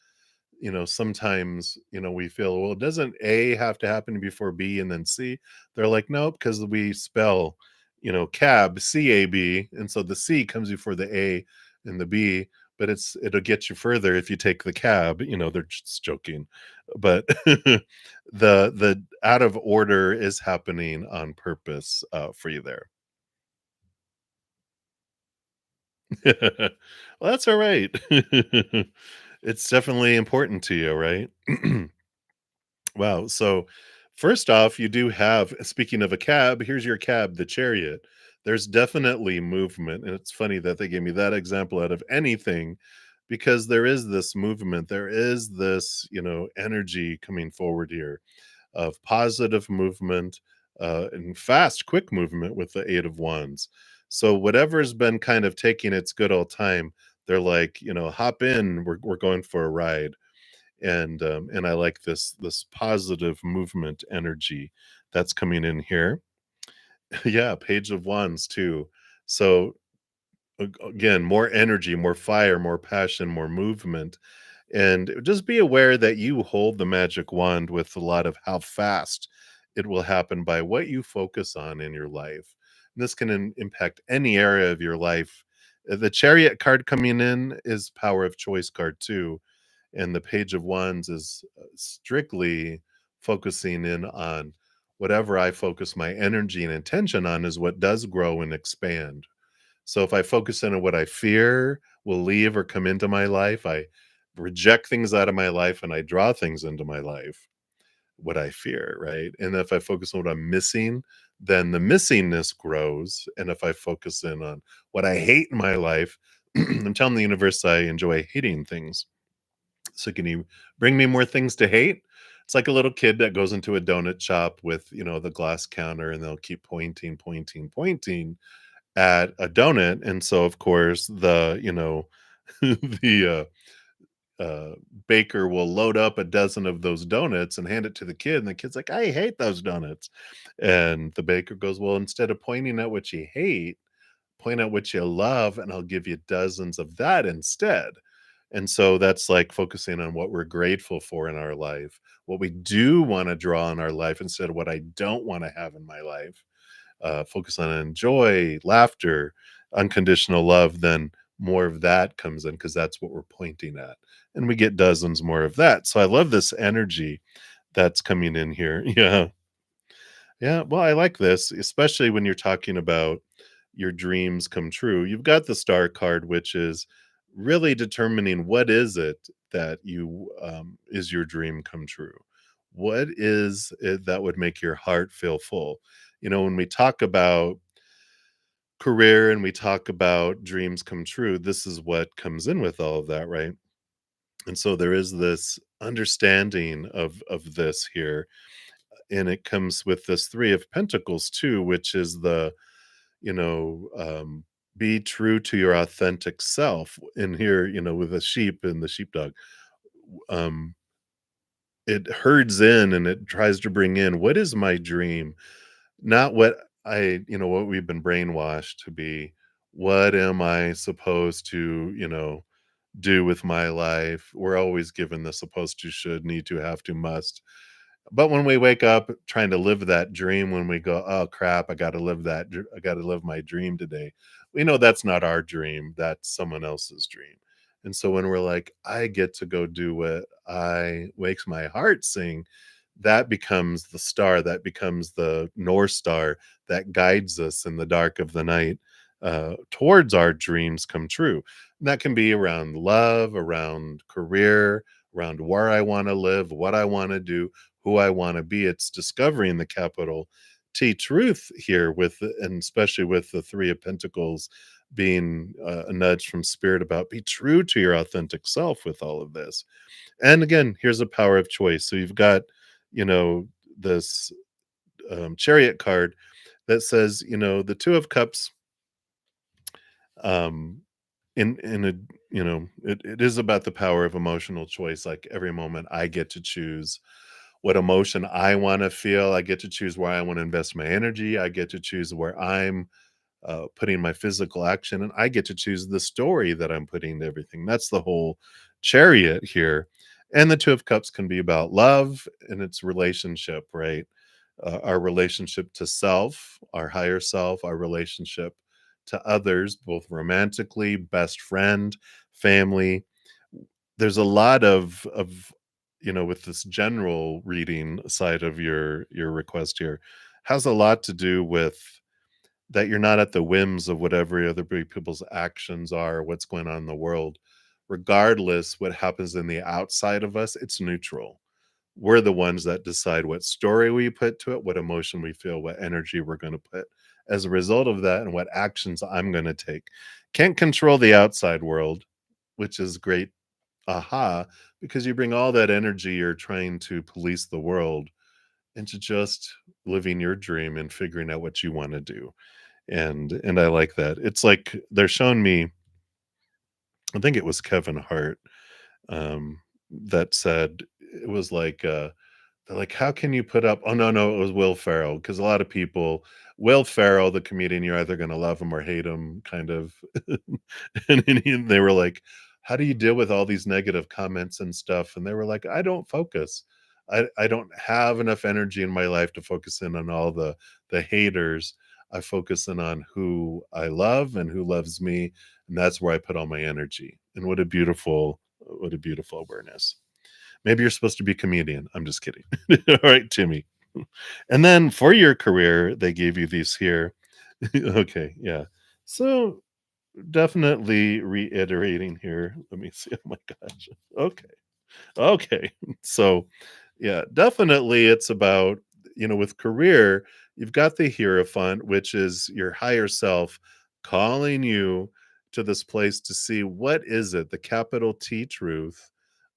Sometimes, we feel, well, doesn't A have to happen before B and then C? They're like, nope, because we spell, cab, CAB. And so the C comes before the A and the B. but it'll get you further if you take the cab. They're just joking, but the out of order is happening on purpose for you there. Well, that's all right. It's definitely important to you, right? Wow. So, first off, you do have, speaking of a cab, here's your cab, the chariot. There's definitely movement. And it's funny that they gave me that example out of anything because there is this movement. There is this, energy coming forward here of positive movement and fast, quick movement with the Eight of Wands. So, whatever's been kind of taking its good old time, they're like, hop in, we're going for a ride. And I like this positive movement energy that's coming in here. Yeah, Page of Wands too. So again, more energy, more fire, more passion, more movement. And just be aware that you hold the magic wand with a lot of how fast it will happen by what you focus on in your life. And this can impact any area of your life. The Chariot card coming in is Power of Choice card too, and the Page of Wands is strictly focusing in on whatever I focus my energy and intention on is what does grow and expand. So if I focus in on what I fear will leave or come into my life, I reject things out of my life and I draw things into my life, what I fear, right? And if I focus on what I'm missing, then the missingness grows. And if I focus in on what I hate in my life, I'm telling the universe I enjoy hating things. So can you bring me more things to hate? It's like a little kid that goes into a donut shop with, the glass counter and they'll keep pointing, pointing, pointing at a donut. And so of course the baker will load up a dozen of those donuts and hand it to the kid. And the kid's like, I hate those donuts. And the baker goes, well, instead of pointing at what you hate, point out what you love, and I'll give you dozens of that instead. And so that's like focusing on what we're grateful for in our life, what we do want to draw in our life instead of what I don't want to have in my life. Focus on joy, laughter, unconditional love, then more of that comes in because that's what we're pointing at. And we get dozens more of that. So I love this energy that's coming in here. Yeah. Yeah, well, I like this, especially when you're talking about your dreams come true. You've got the star card, which is really determining what is it that you is your dream come true. What is it that would make your heart feel full? When we talk about career and we talk about dreams come true, this is what comes in with all of that, right? And so there is this understanding of this here, and it comes with this Three of Pentacles too, which is the you know be true to your authentic self. And here, with the sheep and the sheepdog, um it herds in and it tries to bring in what is my dream, not what what we've been brainwashed to be. What am I supposed to do with my life? We're always given the supposed to, should, need to, have to, must. But when we wake up trying to live that dream, when we go, "Oh, crap, I gotta live my dream today," we know that's not our dream, that's someone else's dream. And so when we're like, "I get to go do what I makes my heart sing," that becomes the star, that becomes the North Star that guides us in the dark of the night, towards our dreams come true. And that can be around love, around career, around where I wanna live, what I wanna do, who I want to be. It's discovering the capital T truth here, and especially with the Three of Pentacles being a nudge from spirit about be true to your authentic self with all of this. And again, here's a power of choice. So you've got, you know, this chariot card that says, the Two of Cups, um, in a it is about the power of emotional choice. Like every moment I get to choose what emotion I want to feel. I get to choose where I want to invest my energy. I get to choose where I'm putting my physical action, and I get to choose the story that I'm putting to everything. That's the whole chariot here. And the Two of Cups can be about love and its relationship, right? Our relationship to self, our higher self, our relationship to others, both romantically, best friend, family. There's a lot of with this general reading side of your request here, has a lot to do with that you're not at the whims of whatever other people's actions are, what's going on in the world. Regardless what happens in the outside of us, it's neutral. We're the ones that decide what story we put to it, what emotion we feel, what energy we're going to put as a result of that, and what actions I'm going to take. Can't control the outside world, which is great. Aha, because you bring all that energy you're trying to police the world into just living your dream and figuring out what you want to do. And I like that. It's like they're showing me, I think it was Kevin Hart, that said it was like they're like, "How can you put up" oh, no, it was Will Ferrell, because a lot of people Will Ferrell, the comedian, you're either gonna love him or hate him, kind of. And they were like, "How do you deal with all these negative comments and stuff?" And they were like, "I don't focus. I don't have enough energy in my life to focus in on all the haters. I focus in on who I love and who loves me, and that's where I put all my energy." And what a beautiful awareness. Maybe you're supposed to be a comedian. I'm just kidding. All right, Timmy. And then for your career, they gave you these here. Okay, yeah. So definitely reiterating here. Let me see. Oh my gosh. Okay. Okay. So, yeah, definitely it's about, with career, you've got the Hierophant, which is your higher self calling you to this place to see what is it, the capital T truth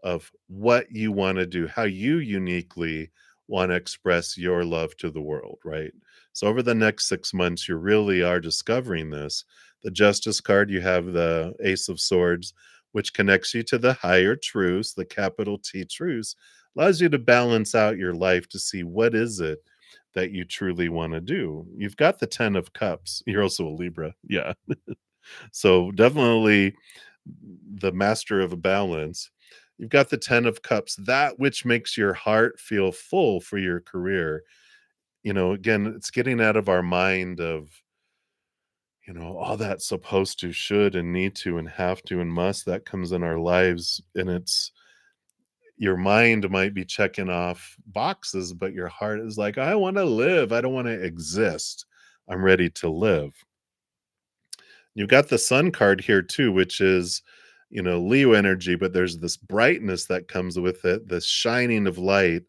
of what you want to do, how you uniquely want to express your love to the world, right? So over the next 6 months, you really are discovering this. The Justice card, you have the Ace of Swords, which connects you to the higher truths, the capital T truths, allows you to balance out your life to see what is it that you truly want to do. You've got the 10 of cups. You're also a Libra. Yeah. So definitely the master of a balance. You've got the 10 of cups, that which makes your heart feel full for your career. Again, it's getting out of our mind of all that supposed to, should, and need to, and have to, and must that comes in our lives. And it's your mind might be checking off boxes, but your heart is like, I want to live. I don't want to exist. I'm ready to live. You've got the sun card here too, which is, Leo energy, but there's this brightness that comes with it, this shining of light.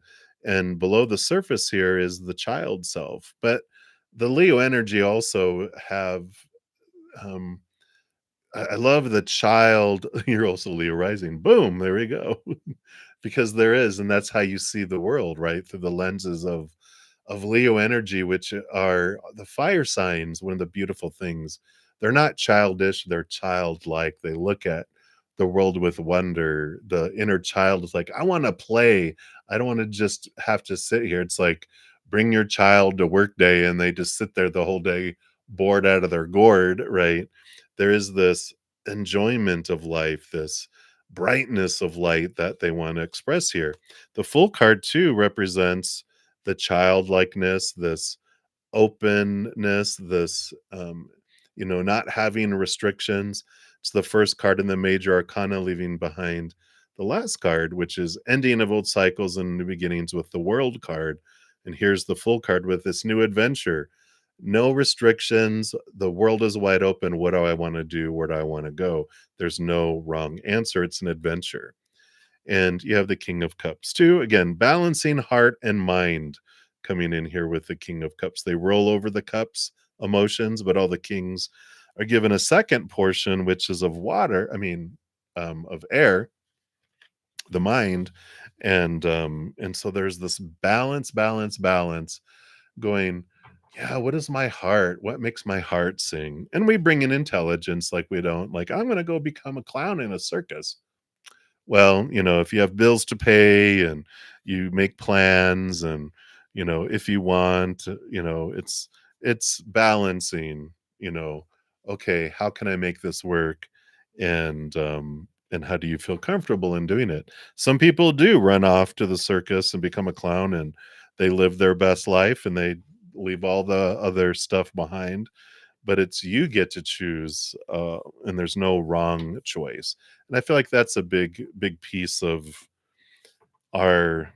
And below the surface here is the child self. But the Leo energy also have um, I love the child. You're also Leo rising. Boom, there we go. Because there is, and that's how you see the world, right? Through the lenses of Leo energy, which are the fire signs. One of the beautiful things. They're not childish, they're childlike. They look at the world with wonder. The inner child is like, I want to play. I don't want to just have to sit here. It's like bring your child to work day and they just sit there the whole day bored out of their gourd, right? There is this enjoyment of life, this brightness of light that they want to express here. The full card too represents the childlikeness, this openness, this not having restrictions. It's the first card in the major arcana, leaving behind the last card, which is ending of old cycles and new beginnings with the world card. And here's the full card with this new adventure. No restrictions. The world is wide open. What do I want to do? Where do I want to go? There's no wrong answer. It's an adventure. And you have the King of Cups too. Again, balancing heart and mind coming in here with the King of Cups. They roll over the cups, emotions, but all the kings are given a second portion, which is of water. Of air, the mind, and so there's this balance going. Yeah, what is my heart? What makes my heart sing? And we bring in intelligence, like we don't like. I'm going to go become a clown in a circus. Well, if you have bills to pay and you make plans and, if you want, it's balancing, okay, how can I make this work? And how do you feel comfortable in doing it? Some people do run off to the circus and become a clown and they live their best life and they leave all the other stuff behind, but it's you get to choose, and there's no wrong choice. And I feel like that's a big piece of our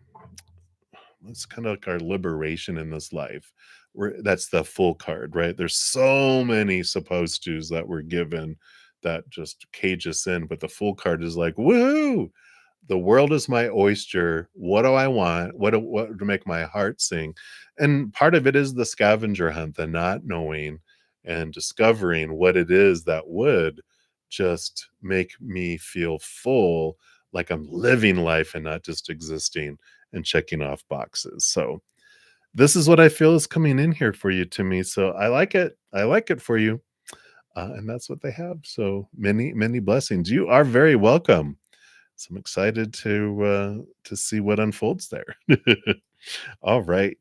it's kind of like our liberation in this life. That's the full card, right? There's so many supposed tos that we're given that just cage us in, but the full card is like, woohoo! The world is my oyster. What do I want? What to make my heart sing? And part of it is the scavenger hunt, the not knowing and discovering what it is that would just make me feel full, like I'm living life and not just existing and checking off boxes. So this is what I feel is coming in here for you to me. So I like it. I like it for you. And that's what they have. So many blessings. You are very welcome. So I'm excited to see what unfolds there. All right.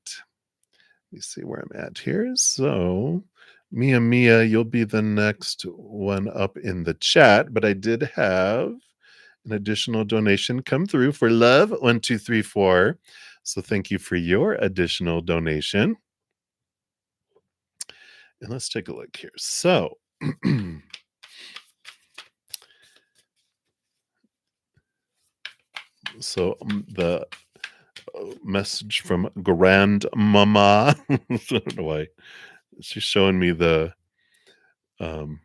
Let me see where I'm at here. So Mia, you'll be the next one up in the chat, but I did have an additional donation come through for love 1234. So thank you for your additional donation. And let's take a look here. So the message from grandmama. I don't know why she's showing me um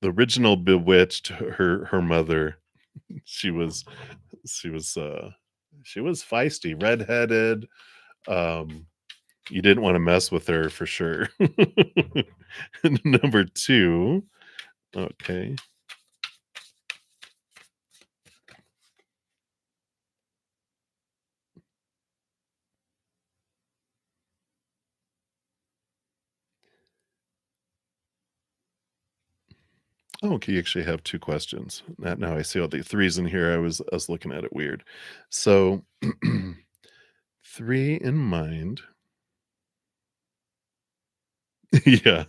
the original Bewitched. Her mother, she was she was uh she was feisty, redheaded. Um you didn't want to mess with her for sure. Number two. Okay. Oh, okay, you actually have two questions. Now I see all the threes in here. I was looking at it weird. So three in mind. Yeah.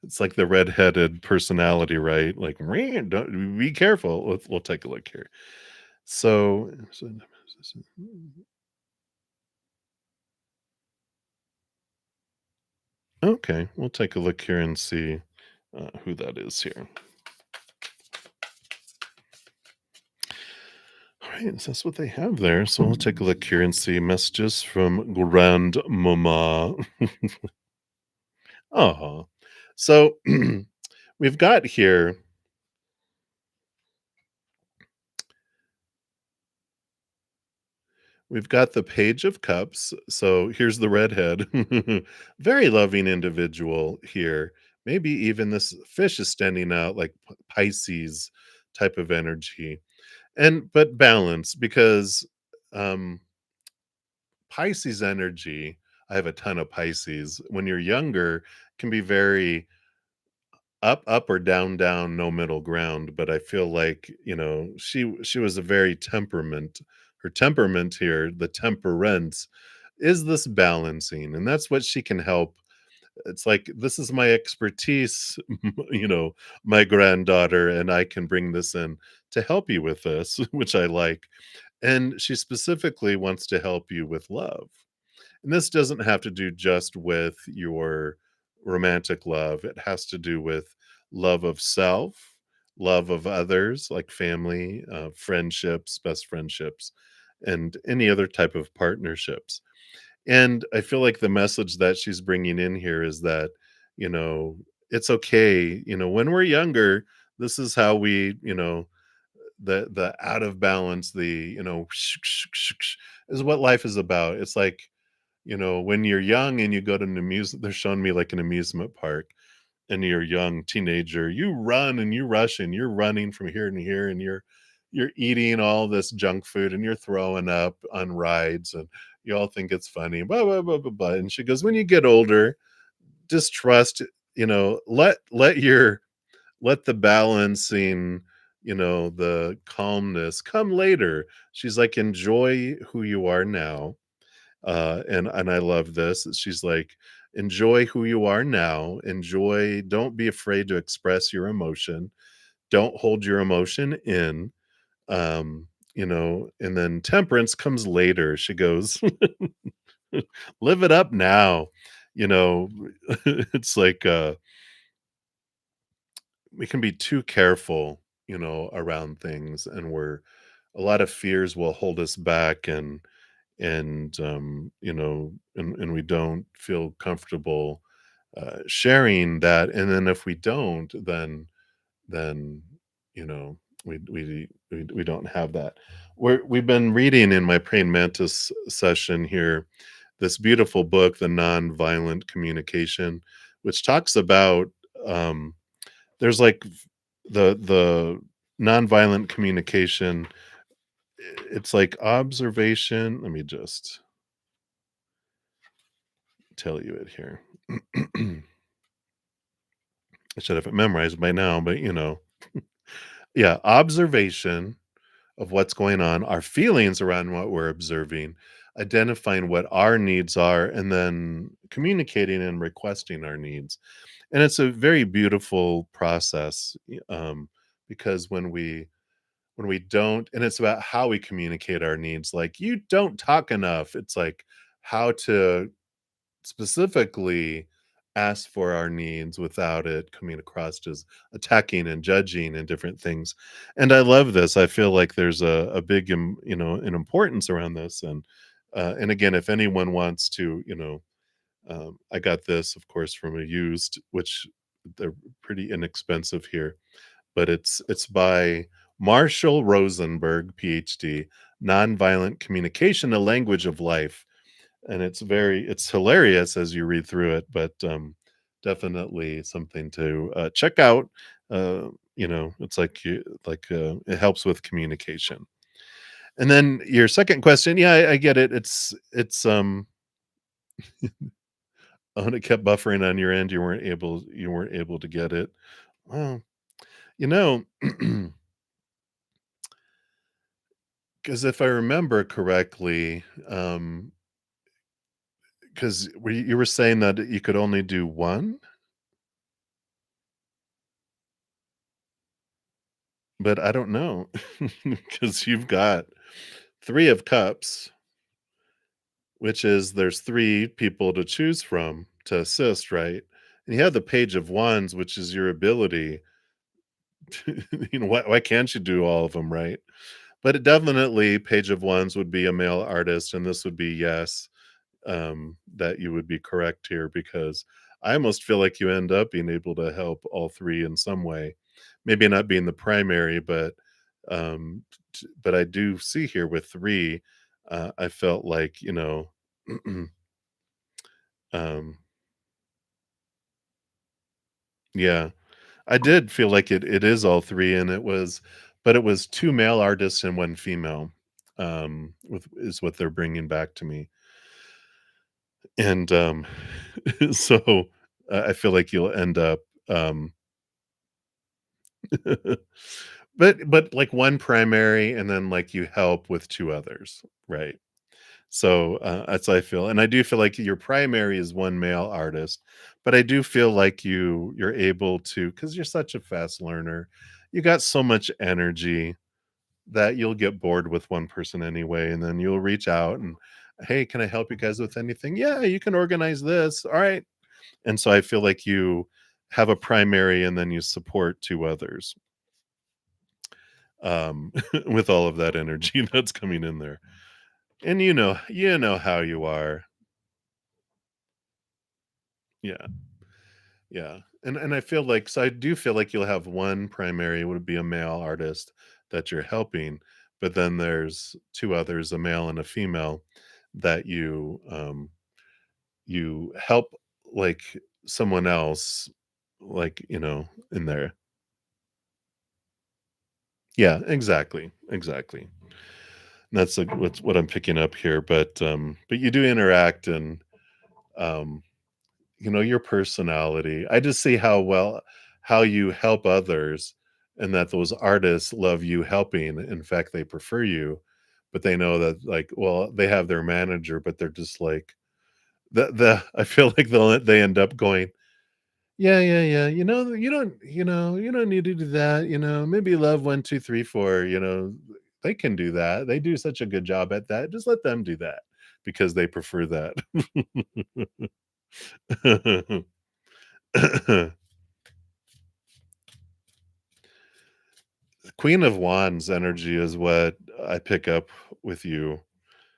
It's like the redheaded personality, right? Like, "Meh, don't be careful." We'll take a look here. So okay, we'll take a look here and see who that is here. All right, so that's what they have there. So we'll take a look here and see messages from grandmama. Oh, so we've got here. We've got the Page of Cups. So here's the redhead. Very loving individual here. Maybe even this fish is standing out like Pisces type of energy. And but balance because um Pisces energy, I have a ton of Pisces. When you're younger, can be very up or down, no middle ground. But I feel like, she was a very her temperament here, the temperance, is this balancing, and that's what she can help. It's like, this is my expertise, my granddaughter, and I can bring this in to help you with this, which I like. And she specifically wants to help you with love. And this doesn't have to do just with your romantic love. It has to do with love of self, love of others, like family, friendships, best friendships, and any other type of partnerships. And I feel like the message that she's bringing in here is that, you know, it's okay. When we're younger, this is how we, the out of balance, is what life is about. It's like, when you're young and you go to an amusement, they're showing me like an amusement park, and you're a young teenager, you run and you rush and you're running from here and here, and you're eating all this junk food and you're throwing up on rides, and you all think it's funny, blah blah blah blah blah. And she goes, when you get older, just trust, let the balancing, the calmness come later. She's like, enjoy who you are now. And I love this. She's like, enjoy who you are now. Enjoy. Don't be afraid to express your emotion. Don't hold your emotion in. And then temperance comes later. She goes, live it up now. You know, it's like we can be too careful, around things, and we're a lot of fears will hold us back, and we don't feel comfortable sharing that. And then if we don't, then you know we don't have that. We've been reading in my praying mantis session here this beautiful book, The Nonviolent Communication, which talks about um, there's like the nonviolent communication. It's like observation. Let me just tell you it here. I should have it memorized by now, but yeah, observation of what's going on, our feelings around what we're observing, identifying what our needs are, and then communicating and requesting our needs. And it's a very beautiful process, because when we don't, and it's about how we communicate our needs. Like, you don't talk enough. It's like how to specifically ask for our needs without it coming across as attacking and judging and different things. And I love this. I feel like there's a big an importance around this. And again, if anyone wants to, I got this, of course, from a used, which they're pretty inexpensive here, but it's by Marshall Rosenberg, PhD, Nonviolent Communication: A Language of Life. And it's hilarious as you read through it, but definitely something to check out. It's like it helps with communication. And then your second question, yeah, I get it. It's when it kept buffering on your end, you weren't able to get it. Well, you know, because if I remember correctly, because you were saying that you could only do one, but I don't know, because you've got three of cups, which is there's three people to choose from to assist, right? And you have the page of wands, which is your ability. Why can't you do all of them, right? But it definitely, page of wands would be a male artist, and this would be yes. That you would be correct here, because I almost feel like you end up being able to help all three in some way. Maybe not being the primary, but I do see here with three, I felt like, um, yeah, I did feel like it is all three, and it was two male artists and one female, with is what they're bringing back to me. And so I feel like you'll end up, um, but like one primary, and then like you help with two others, right? So that's how I feel, and I do feel like your primary is one male artist, but I do feel like you're able to, because you're such a fast learner, you got so much energy that you'll get bored with one person anyway, and then you'll reach out and, hey, can I help you guys with anything? Yeah, you can organize this. All right. And so I feel like you have a primary, and then you support two others, um, with all of that energy that's coming in there. And you know how you are. Yeah, yeah. And I feel like, so I do feel like you'll have one primary would be a male artist that you're helping, but then there's two others, a male and a female, that you help, like someone else, like, in there. Yeah, exactly, exactly. And that's like what's what I'm picking up here, but you do interact, and um, your personality. I just see how you help others, and that those artists love you helping. In fact, they prefer you, but they know that, like, well, they have their manager, but they're just like the I feel like they end up going, yeah, yeah, yeah. You don't need to do that. Maybe love 1, 2, 3, 4. They can do that. They do such a good job at that. Just let them do that, because they prefer that. Queen of Wands energy is what I pick up with you.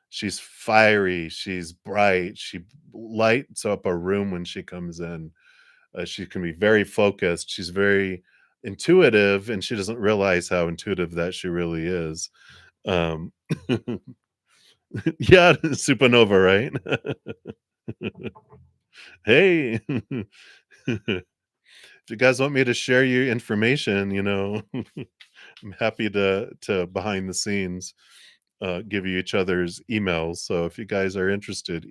She's fiery, she's bright, she lights up a room when she comes in. She can be very focused, she's very intuitive, and she doesn't realize how intuitive that she really is. Um, yeah, supernova, right? Hey, if you guys want me to share your information, I'm happy to behind the scenes give you each other's emails. So if you guys are interested,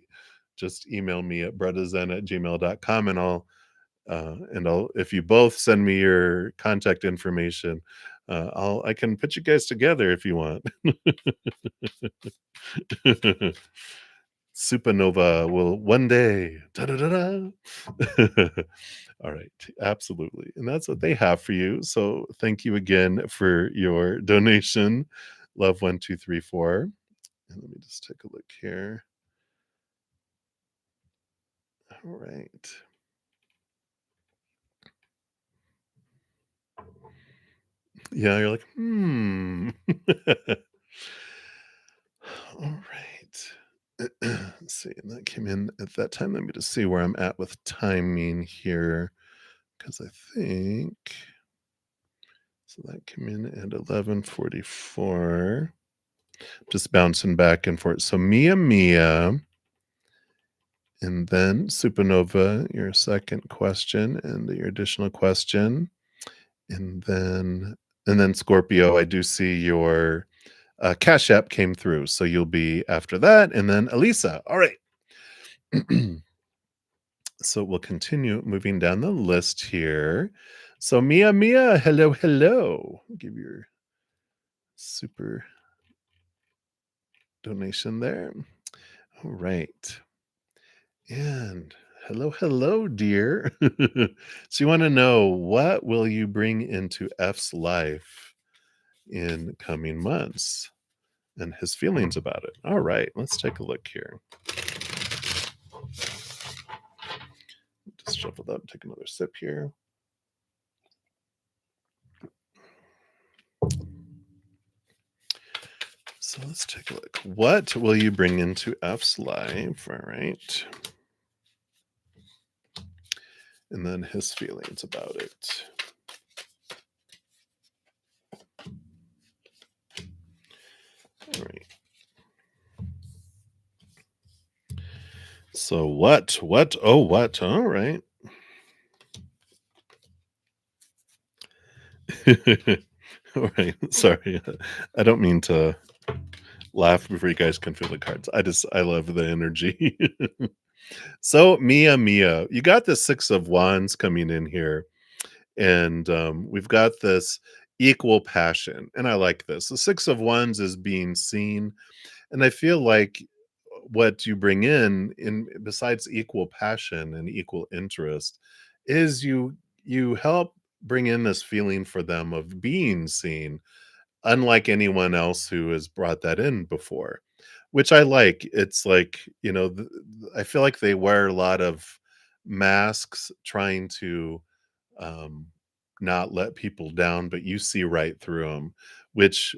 just email me at bruddaZEN@gmail.com, and I'll if you both send me your contact information, I can put you guys together if you want. Supernova will one day. Da, da, da, da. All right, absolutely. And that's what they have for you. So thank you again for your donation. Love 1234. And let me just take a look here. All right. Yeah, you're like, All right. Let's see. And that came in at that time. Let me just see where I'm at with timing here. Because I think so that came in at 11:44. Just bouncing back and forth. So Mia Mia, and then Supernova, your second question, and your additional question. And then Scorpio, I do see your Cash App came through. So you'll be after that. And then Elisa. All right. So we'll continue moving down the list here. So Mia Mia, hello, hello. Give your super donation there. All right. And hello, hello, dear. So you want to know, what will you bring into F's life in coming months and his feelings about it? All right, let's take a look here. Just shuffle that and take another sip here. So let's take a look. What will you bring into F's life? All right. And then his feelings about it. All right. So what? What? Oh, what? All right. All right. Sorry. I don't mean to laugh before you guys can feel the cards. I love the energy. So Mia Mia, you got the 6 of Wands coming in here. And we've got this equal passion. And I like this. The 6 of Wands is being seen. And I feel like what you bring in besides equal passion and equal interest is you help bring in this feeling for them of being seen, unlike anyone else who has brought that in before, which I like. It's like, I feel like they wear a lot of masks trying to um, not let people down, but you see right through them, which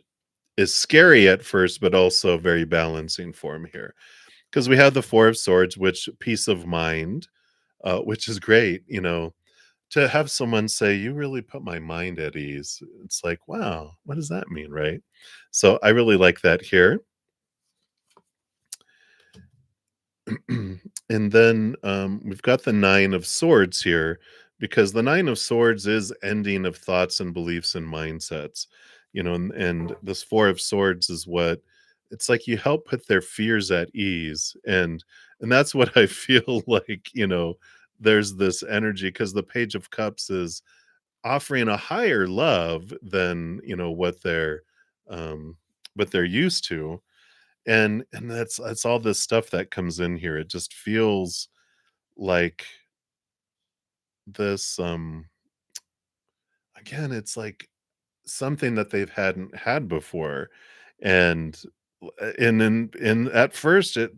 is scary at first, but also very balancing for him here. Because we have the 4 of Swords, which peace of mind, which is great, to have someone say, "You really put my mind at ease." It's like, wow, what does that mean, right? So I really like that here. And then we've got the 9 of Swords here, because the 9 of Swords is ending of thoughts and beliefs and mindsets, and this 4 of Swords is what it's like, you help put their fears at ease. And that's what I feel like, there's this energy, because the Page of Cups is offering a higher love than um what they're used to. And that's all this stuff that comes in here. It just feels like this, again, it's like something that they've hadn't had before. And and at first it's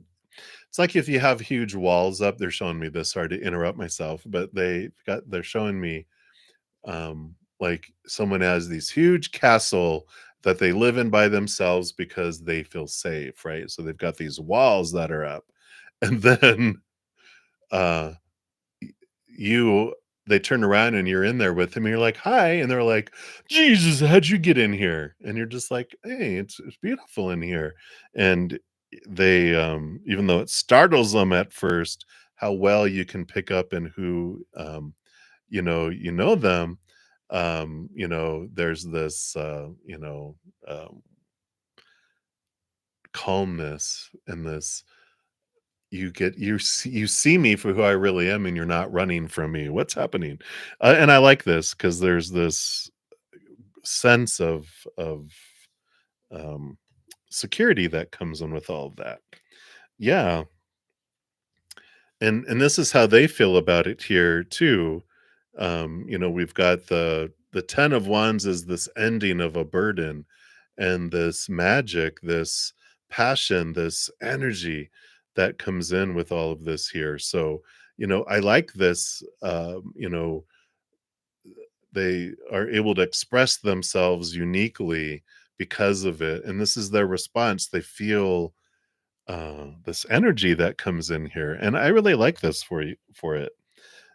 like, if you have huge walls up, they're showing me this, sorry to interrupt myself, but they're showing me like someone has these huge castle that they live in by themselves because they feel safe, right? So they've got these walls that are up. And then uh y- you they turn around and you're in there with them and you're like, "Hi." And they're like, "Jesus, how'd you get in here?" And you're just like, "Hey, it's beautiful in here." And they even though it startles them at first how well you can pick up and who you know them, there's this calmness and this you see me for who I really am and you're not running from me. What's happening? And I like this because there's this sense of um security that comes in with all of that. Yeah. And this is how they feel about it here too. We've got the 10 of wands is this ending of a burden and this magic, this passion, this energy that comes in with all of this here. So, I like this. They are able to express themselves uniquely because of it. And this is their response. They feel this energy that comes in here. And I really like this for it.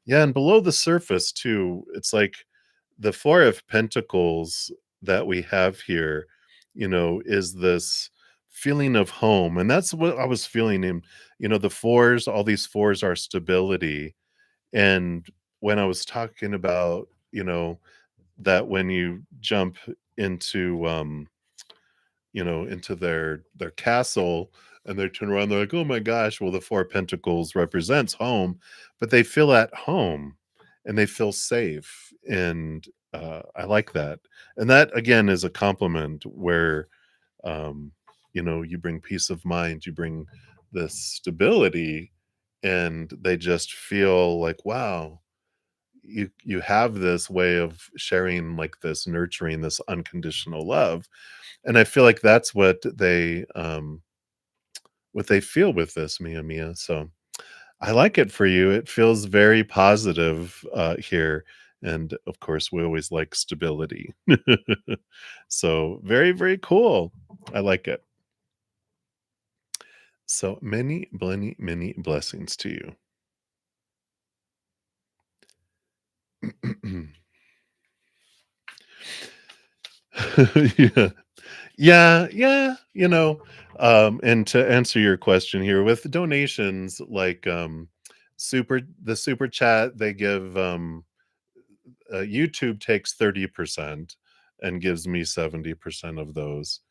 Yeah, and below the surface too, it's like the 4 of Pentacles that we have here, is this feeling of home. And that's what I was feeling in, the fours, all these fours are stability. And when I was talking about, that when you jump into into their castle and they turn around, they're like, "Oh my gosh." Well, the 4 of Pentacles represents home, but they feel at home and they feel safe. And I like that. And that again is a compliment where you bring peace of mind, you bring this stability, and they just feel like, wow, you have this way of sharing like this nurturing, this unconditional love. And I feel like that's what they feel with this, Mia. So I like it for you. It feels very positive here. And of course, we always like stability. So very, very cool. I like it. So many, many, many blessings to you. Yeah. Yeah, yeah, and to answer your question here with donations, like the super chat, they give YouTube takes 30% and gives me 70% of those.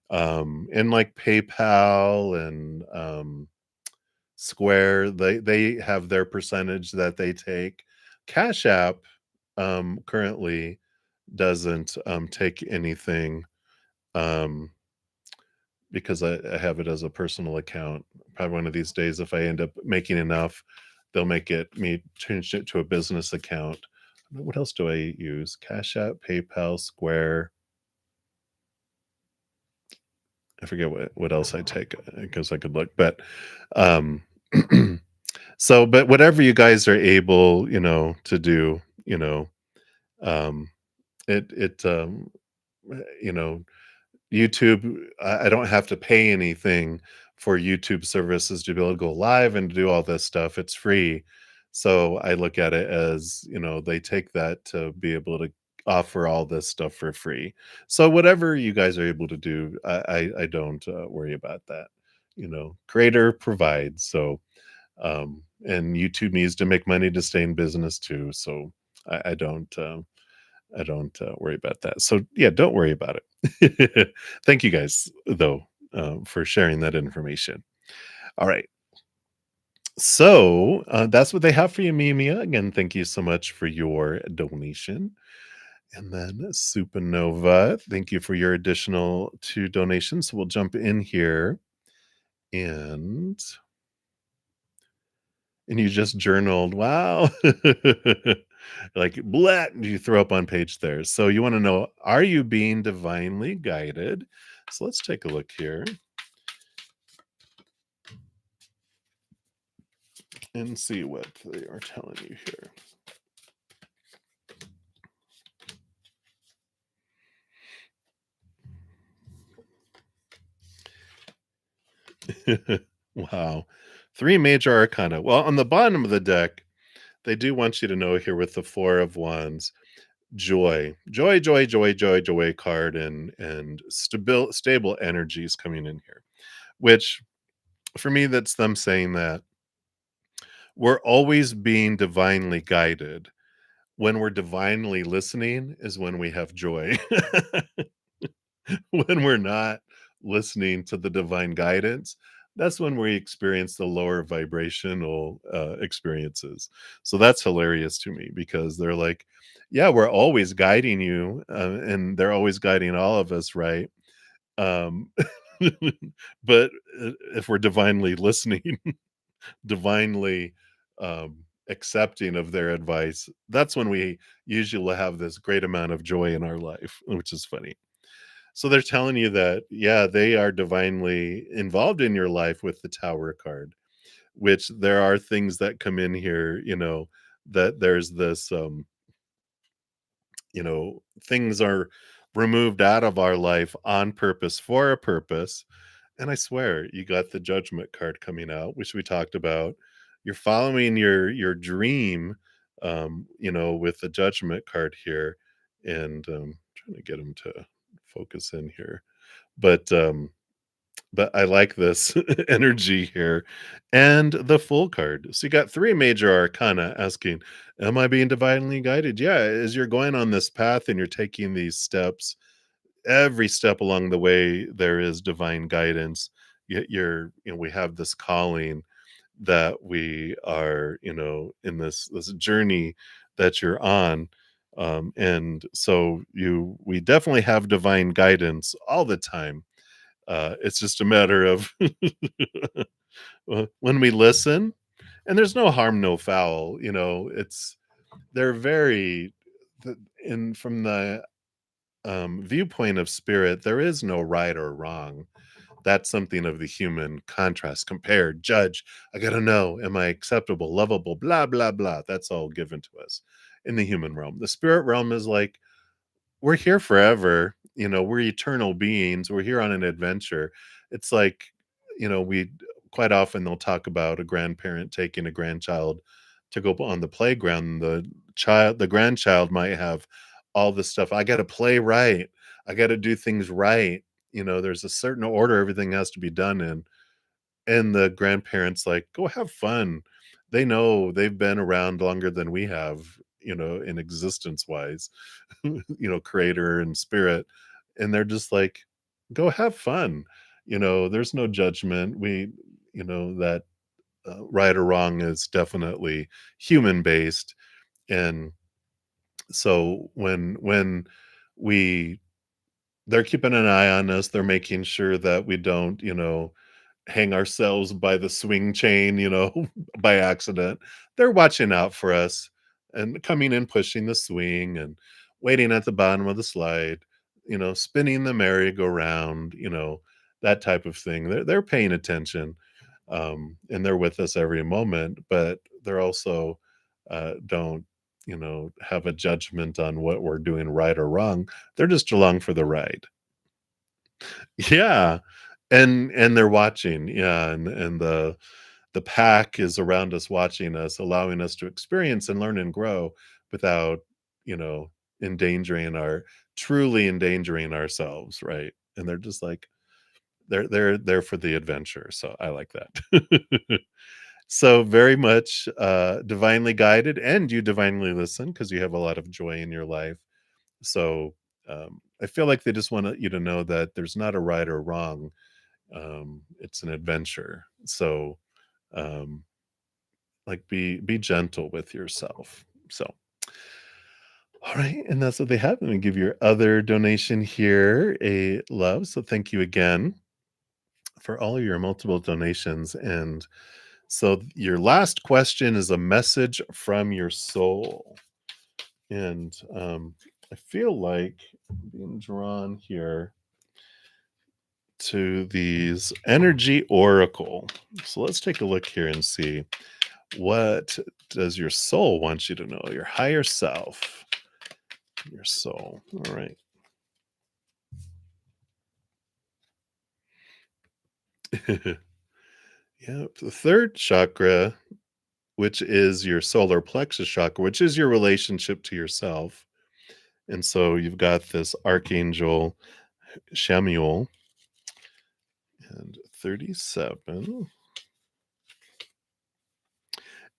And like PayPal and Square, they have their percentage that they take. Cash App currently doesn't take anything. Um because I have it as a personal account. Probably one of these days, if I end up making enough, they'll make it me change it to a business account. What else do I use? Cash App, PayPal, Square. I forget what else I take because I could look, but um, so but whatever you guys are able, to do, um, it you know YouTube, I don't have to pay anything for YouTube services to be able to go live and do all this stuff. It's free. So I look at it as, they take that to be able to offer all this stuff for free. So whatever you guys are able to do, I don't worry about that. Creator provides. So and YouTube needs to make money to stay in business too. So I don't worry about that. So yeah, don't worry about it. Thank you guys though for sharing that information. All right. So that's what they have for you, Mia. Again, thank you so much for your donation. And then Supernova, thank you for your additional 2 donations. So we'll jump in here and you just journaled. Wow. Like, blah, you throw up on page there. So you want to know, are you being divinely guided? So let's take a look here and see what they are telling you here. Wow. 3 major arcana. Well, on the bottom of the deck, they do want you to know here with the 4 of wands, joy. Joy, joy, joy, joy, joy card and stable energies coming in here, which for me, that's them saying that we're always being divinely guided. When we're divinely listening is when we have joy. When we're not listening to the divine guidance, that's when we experience the lower vibrational experiences. So that's hilarious to me because they're like, yeah, we're always guiding you, and they're always guiding all of us, right? Um, but if we're divinely listening, divinely accepting of their advice, that's when we usually will have this great amount of joy in our life, which is funny. So they're telling you that, yeah, they are divinely involved in your life with the Tower card, which there are things that come in here, that there's this, things are removed out of our life on purpose for a purpose. And I swear, you got the Judgment card coming out, which we talked about. You're following your dream, with the Judgment card here, and trying to get him to focus in here. But I like this energy here and the Fool card. So you got 3 major arcana asking, "Am I being divinely guided?" Yeah, as you're going on this path and you're taking these steps, every step along the way, there is divine guidance. We have this calling that we are, in this journey that you're on. And so we definitely have divine guidance all the time. It's just a matter of when we listen, and there's no harm, no foul. They're very, and from the viewpoint of spirit, there is no right or wrong. That's something of the human contrast, compare, judge. I got to know, am I acceptable, lovable, blah, blah, blah. That's all given to us in the human realm. The spirit realm is like, we're here forever. We're eternal beings. We're here on an adventure. It's like, we quite often they'll talk about a grandparent taking a grandchild to go on the playground. The grandchild might have all this stuff. I got to play right. I got to do things right. There's a certain order everything has to be done in. And the grandparents like, go have fun. They know they've been around longer than we have, in existence wise, creator and spirit. And they're just like, go have fun. There's no judgment. That right or wrong is definitely human based. And so when we they're keeping an eye on us, they're making sure that we don't, hang ourselves by the swing chain, by accident. They're watching out for us and coming and pushing the swing and waiting at the bottom of the slide, spinning the merry-go-round, that type of thing. They're paying attention, and they're with us every moment, but they're also don't, have a judgment on what we're doing right or wrong. They're just along for the ride. Yeah, and they're watching, yeah, and the pack is around us watching us, allowing us to experience and learn and grow without, you know, truly endangering ourselves, right? And they're just like they're there for the adventure, so I like that. So very much, divinely guided, and you divinely listen because you have a lot of joy in your life. So, I feel like they just want you to know that there's not a right or wrong. It's an adventure. So, um, like be gentle with yourself. So, all right, and that's what they have. Let me give your other donation here a love. So thank you again for all your multiple donations. And so your last question is a message from your soul. And I feel like being drawn here to these energy oracle. So let's take a look here and see, what does your soul want you to know? Your higher self, your soul. All right. Yep. The third chakra, which is your solar plexus chakra, which is your relationship to yourself. And so you've got this archangel Shamuel and 37.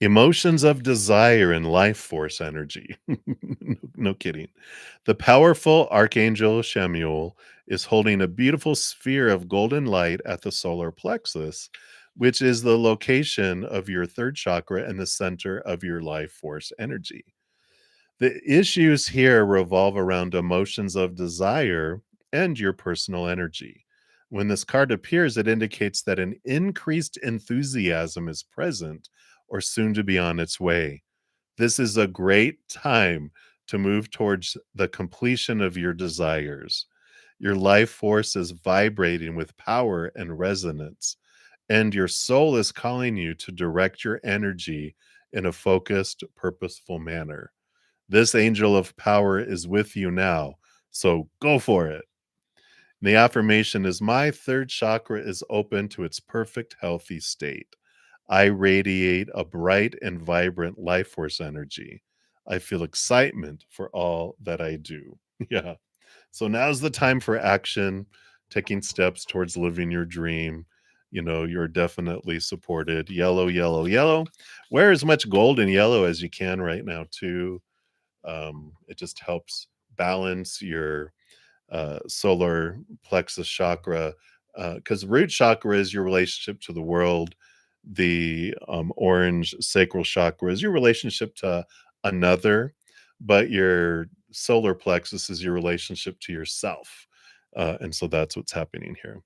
Emotions of desire and life force energy. No kidding. The powerful archangel Shamuel is holding a beautiful sphere of golden light at the solar plexus, which is the location of your third chakra and the center of your life force energy. The issues here revolve around emotions of desire and your personal energy. When this card appears, it indicates that an increased enthusiasm is present or soon to be on its way. This is a great time to move towards the completion of your desires. Your life force is vibrating with power and resonance, and your soul is calling you to direct your energy in a focused, purposeful manner. This angel of power is with you now, so go for it. The affirmation is my third chakra is open to its perfect, healthy state. I radiate a bright and vibrant life force energy. I feel excitement for all that I do. Yeah. So now's the time for action, taking steps towards living your dream. You're definitely supported. Yellow, yellow, yellow. Wear as much gold and yellow as you can right now, too. It just helps balance your solar plexus chakra, because root chakra is your relationship to the world. The orange sacral chakra is your relationship to another, but your solar plexus is your relationship to yourself. And so that's what's happening here.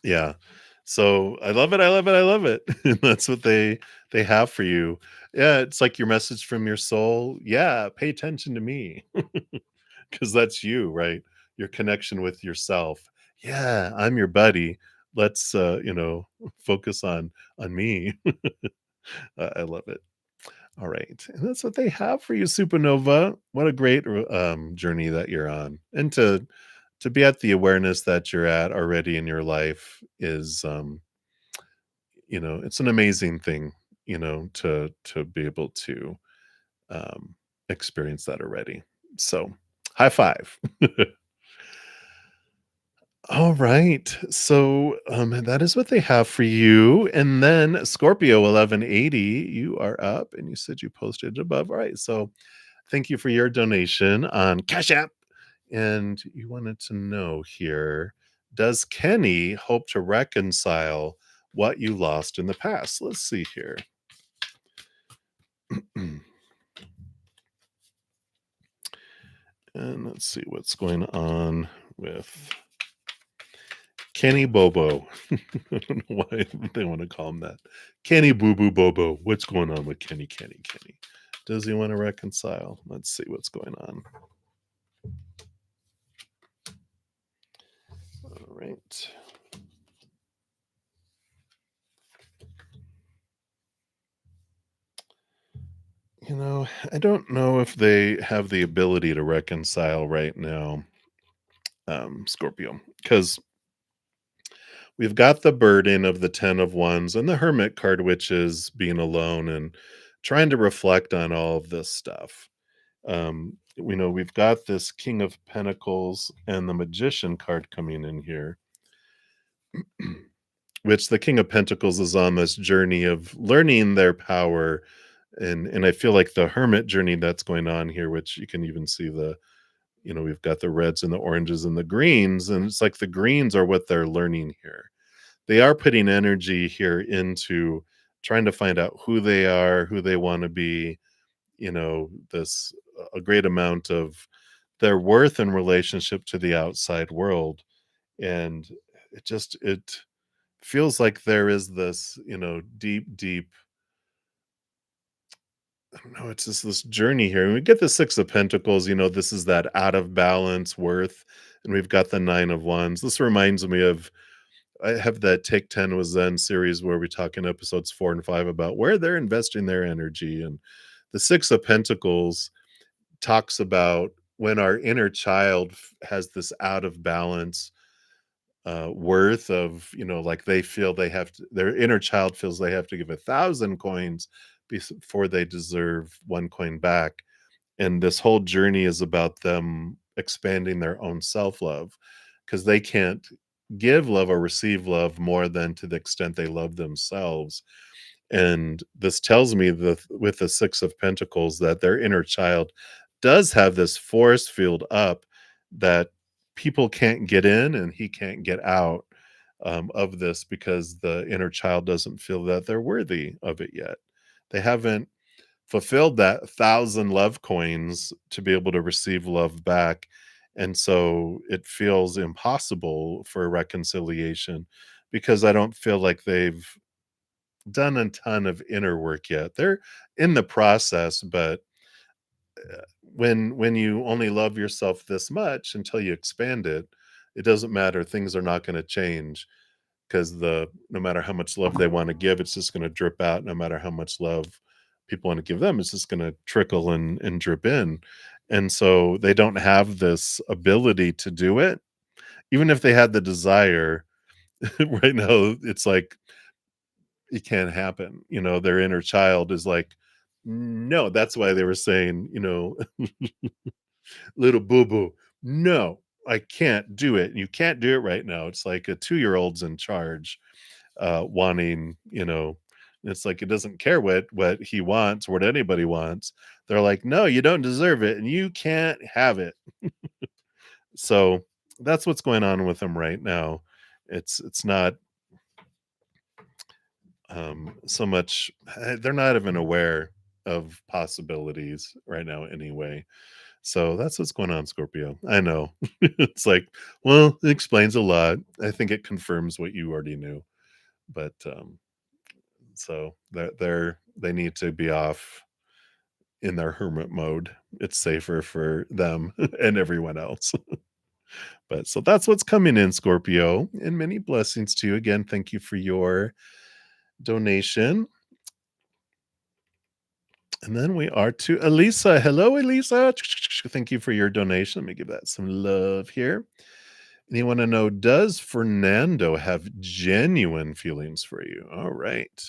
Yeah. So I love it. I love it. I love it. And that's what they have for you. Yeah, it's like your message from your soul. Yeah, pay attention to me. Because that's you, right? Your connection with yourself. Yeah, I'm your buddy. Let's focus on me. I love it. All right. And that's what they have for you, Supernova. What a great journey that you're on. And to be at the awareness that you're at already in your life is it's an amazing thing, to be able to um experience that already. So high five. All right. So that is what they have for you. And then Scorpio 1180, you are up and you said you posted above. All right. So thank you for your donation on Cash App. And you wanted to know here, does Kenny hope to reconcile what you lost in the past? Let's see here. And let's see what's going on with Kenny Bobo. I don't know why they want to call him that. Kenny Boo Boo Bobo. What's going on with Kenny? Does he want to reconcile? Let's see what's going on. All right. I don't know if they have the ability to reconcile right now, Scorpio, because we've got the burden of the 10 of wands and the hermit card, which is being alone and trying to reflect on all of this stuff. We've got this king of pentacles and the magician card coming in here, which the king of pentacles is on this journey of learning their power. And I feel like the hermit journey that's going on here, which you can even see we've got the reds and the oranges and the greens, and it's like the greens are what they're learning here. They are putting energy here into trying to find out who they are, who they want to be, this a great amount of their worth in relationship to the outside world. And it feels like there is this, deep, I don't know, it's just this journey here. And we get the six of pentacles, this is that out of balance worth. And we've got the nine of wands. This reminds me of, I have that Take 10 with Zen series where we talk in episodes 4 and 5 about where they're investing their energy. And the six of pentacles talks about when our inner child has this out of balance worth of, like they feel they have to, their inner child feels they have to give 1,000 coins before they deserve 1 coin back. And this whole journey is about them expanding their own self-love, because they can't give love or receive love more than to the extent they love themselves. And this tells me that with the 6 of Pentacles, that their inner child does have this force field up, that people can't get in and he can't get out of this, because the inner child doesn't feel that they're worthy of it yet. They haven't fulfilled that 1,000 love coins to be able to receive love back. And so it feels impossible for a reconciliation, because I don't feel like they've done a ton of inner work yet. They're in the process, but when you only love yourself this much until you expand it, it doesn't matter. Things are not going to change, because the no matter how much love they want to give, it's just going to drip out. No matter how much love people want to give them, it's just going to trickle and drip in. And so they don't have this ability to do it. Even if they had the desire, right now, it's like it can't happen. Their inner child is like, no. That's why they were saying, little boo boo, no, I can't do it. You can't do it right now. It's like a 2-year-old's in charge, wanting, it's like it doesn't care what he wants, what anybody wants. They're like, no, you don't deserve it, and you can't have it. So that's what's going on with them right now. It's not so much, they're not even aware of possibilities right now anyway. So that's what's going on, Scorpio. I know. It's like, well, it explains a lot. I think it confirms what you already knew. But so they need to be off in their hermit mode. It's safer for them and everyone else. But so that's what's coming in, Scorpio. And many blessings to you. Again, thank you for your donation. And then we are to Elisa. Hello, Elisa. Thank you for your donation. Let me give that some love here. And you want to know, does Fernando have genuine feelings for you? All right.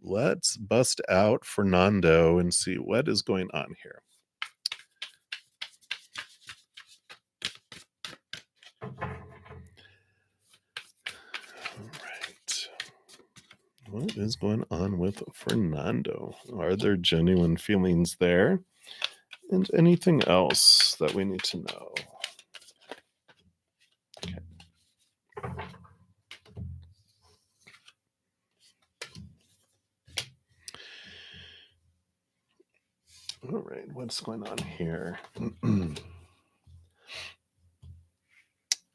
Let's bust out Fernando and see what is going on here. All right. What is going on with Fernando? Are there genuine feelings there? And anything else that we need to know? Okay. All right, what's going on here?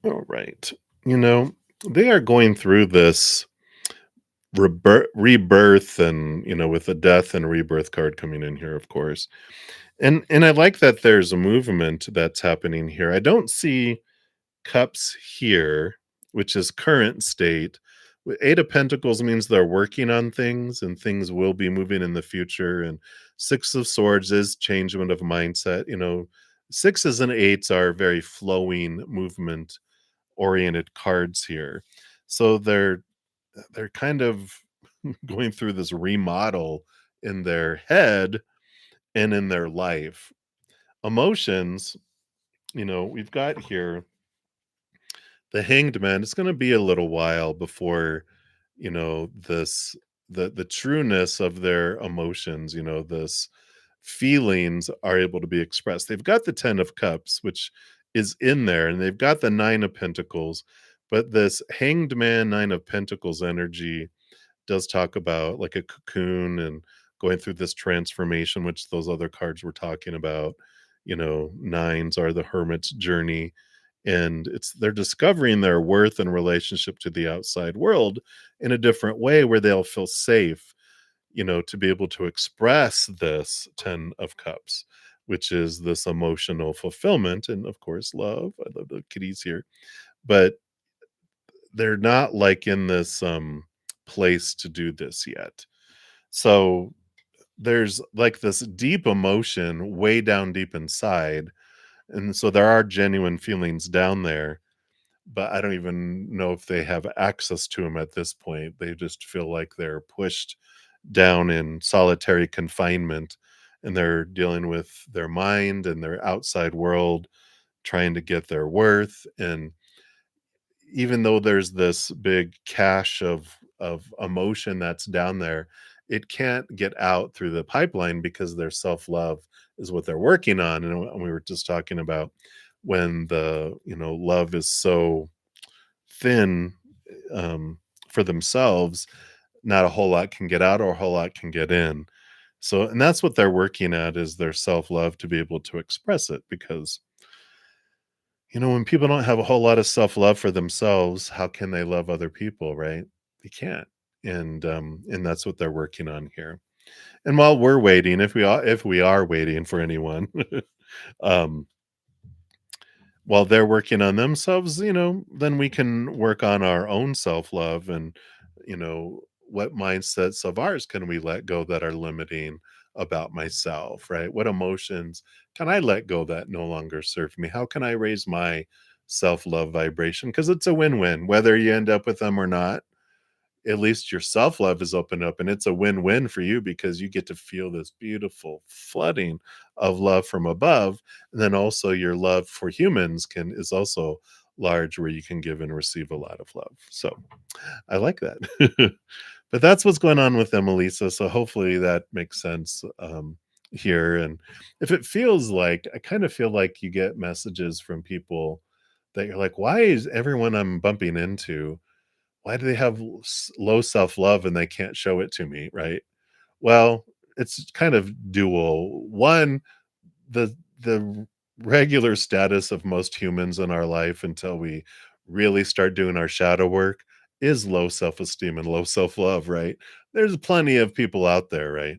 All right. They are going through this rebirth, and with the death and rebirth card coming in here, of course. And I like that there's a movement that's happening here. I don't see cups here, which is current state. 8 of Pentacles means they're working on things, and things will be moving in the future. And 6 of Swords is changement of mindset. Sixes and eights are very flowing, movement oriented cards here. So they're kind of going through this remodel in their head and in their life. Emotions, we've got here the Hanged Man. It's going to be a little while before this the trueness of their emotions, this feelings are able to be expressed. They've got the 10 of Cups, which is in there, and they've got the 9 of Pentacles, but this Hanged Man 9 of Pentacles energy does talk about like a cocoon and going through this transformation, which those other cards were talking about. Nines are the hermit's journey, and they're discovering their worth and relationship to the outside world in a different way, where they'll feel safe, to be able to express this 10 of Cups, which is this emotional fulfillment and, of course, love. I love the kitties here, but they're not like in this place to do this yet. So there's like this deep emotion way down deep inside, and so there are genuine feelings down there, but I don't even know if they have access to them at this point. They just feel like they're pushed down in solitary confinement, and they're dealing with their mind and their outside world, trying to get their worth. And even though there's this big cache of emotion that's down there, it can't get out through the pipeline because their self-love is what they're working on. And we were just talking about when the, love is so thin, um, for themselves, not a whole lot can get out or a whole lot can get in. So, and that's what they're working at, is their self-love, to be able to express it, because when people don't have a whole lot of self-love for themselves, how can they love other people, right? They can't. And that's what they're working on here. And while we're waiting, if we are waiting for anyone, um, while they're working on themselves, then we can work on our own self-love. And, what mindsets of ours can we let go that are limiting about myself, right? What emotions can I let go that no longer serve me? How can I raise my self-love vibration? Because it's a win-win, whether you end up with them or not. At least your self-love is opened up, and it's a win-win for you because you get to feel this beautiful flooding of love from above. And then also your love for humans can is also large, where you can give and receive a lot of love. So I like that. But that's what's going on with them, Elisa. So hopefully that makes sense, here. And if it feels like, I kind of feel like you get messages from people that you're like, why is everyone I'm bumping into, why do they have low self-love and they can't show it to me, right? Well, it's kind of dual. One, the regular status of most humans in our life, until we really start doing our shadow work, is low self-esteem and low self-love, right? There's plenty of people out there, right?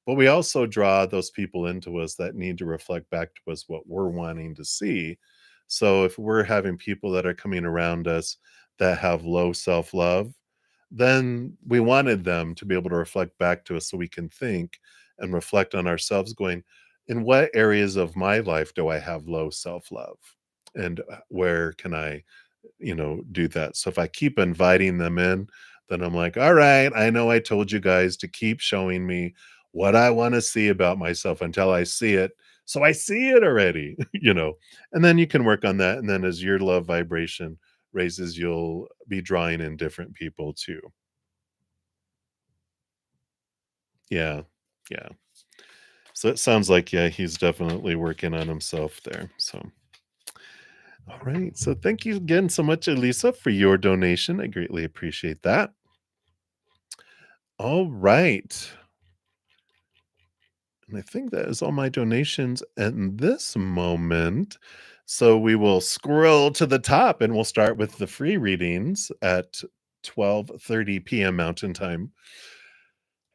But we also draw those people into us that need to reflect back to us what we're wanting to see. So if we're having people that are coming around us that have low self-love, then we wanted them to be able to reflect back to us so we can think and reflect on ourselves, going, in what areas of my life do I have low self-love? And where can I, do that? So if I keep inviting them in, then I'm like, all right, I know I told you guys to keep showing me what I want to see about myself until I see it. So I see it already, and then you can work on that. And then as your love vibration raises, you'll be drawing in different people too. Yeah. Yeah. So it sounds like, yeah, he's definitely working on himself there. So, all right. So thank you again so much, Elisa, for your donation. I greatly appreciate that. All right. And I think that is all my donations at this moment. So we will scroll to the top and we'll start with the free readings at 12:30 p.m. Mountain Time.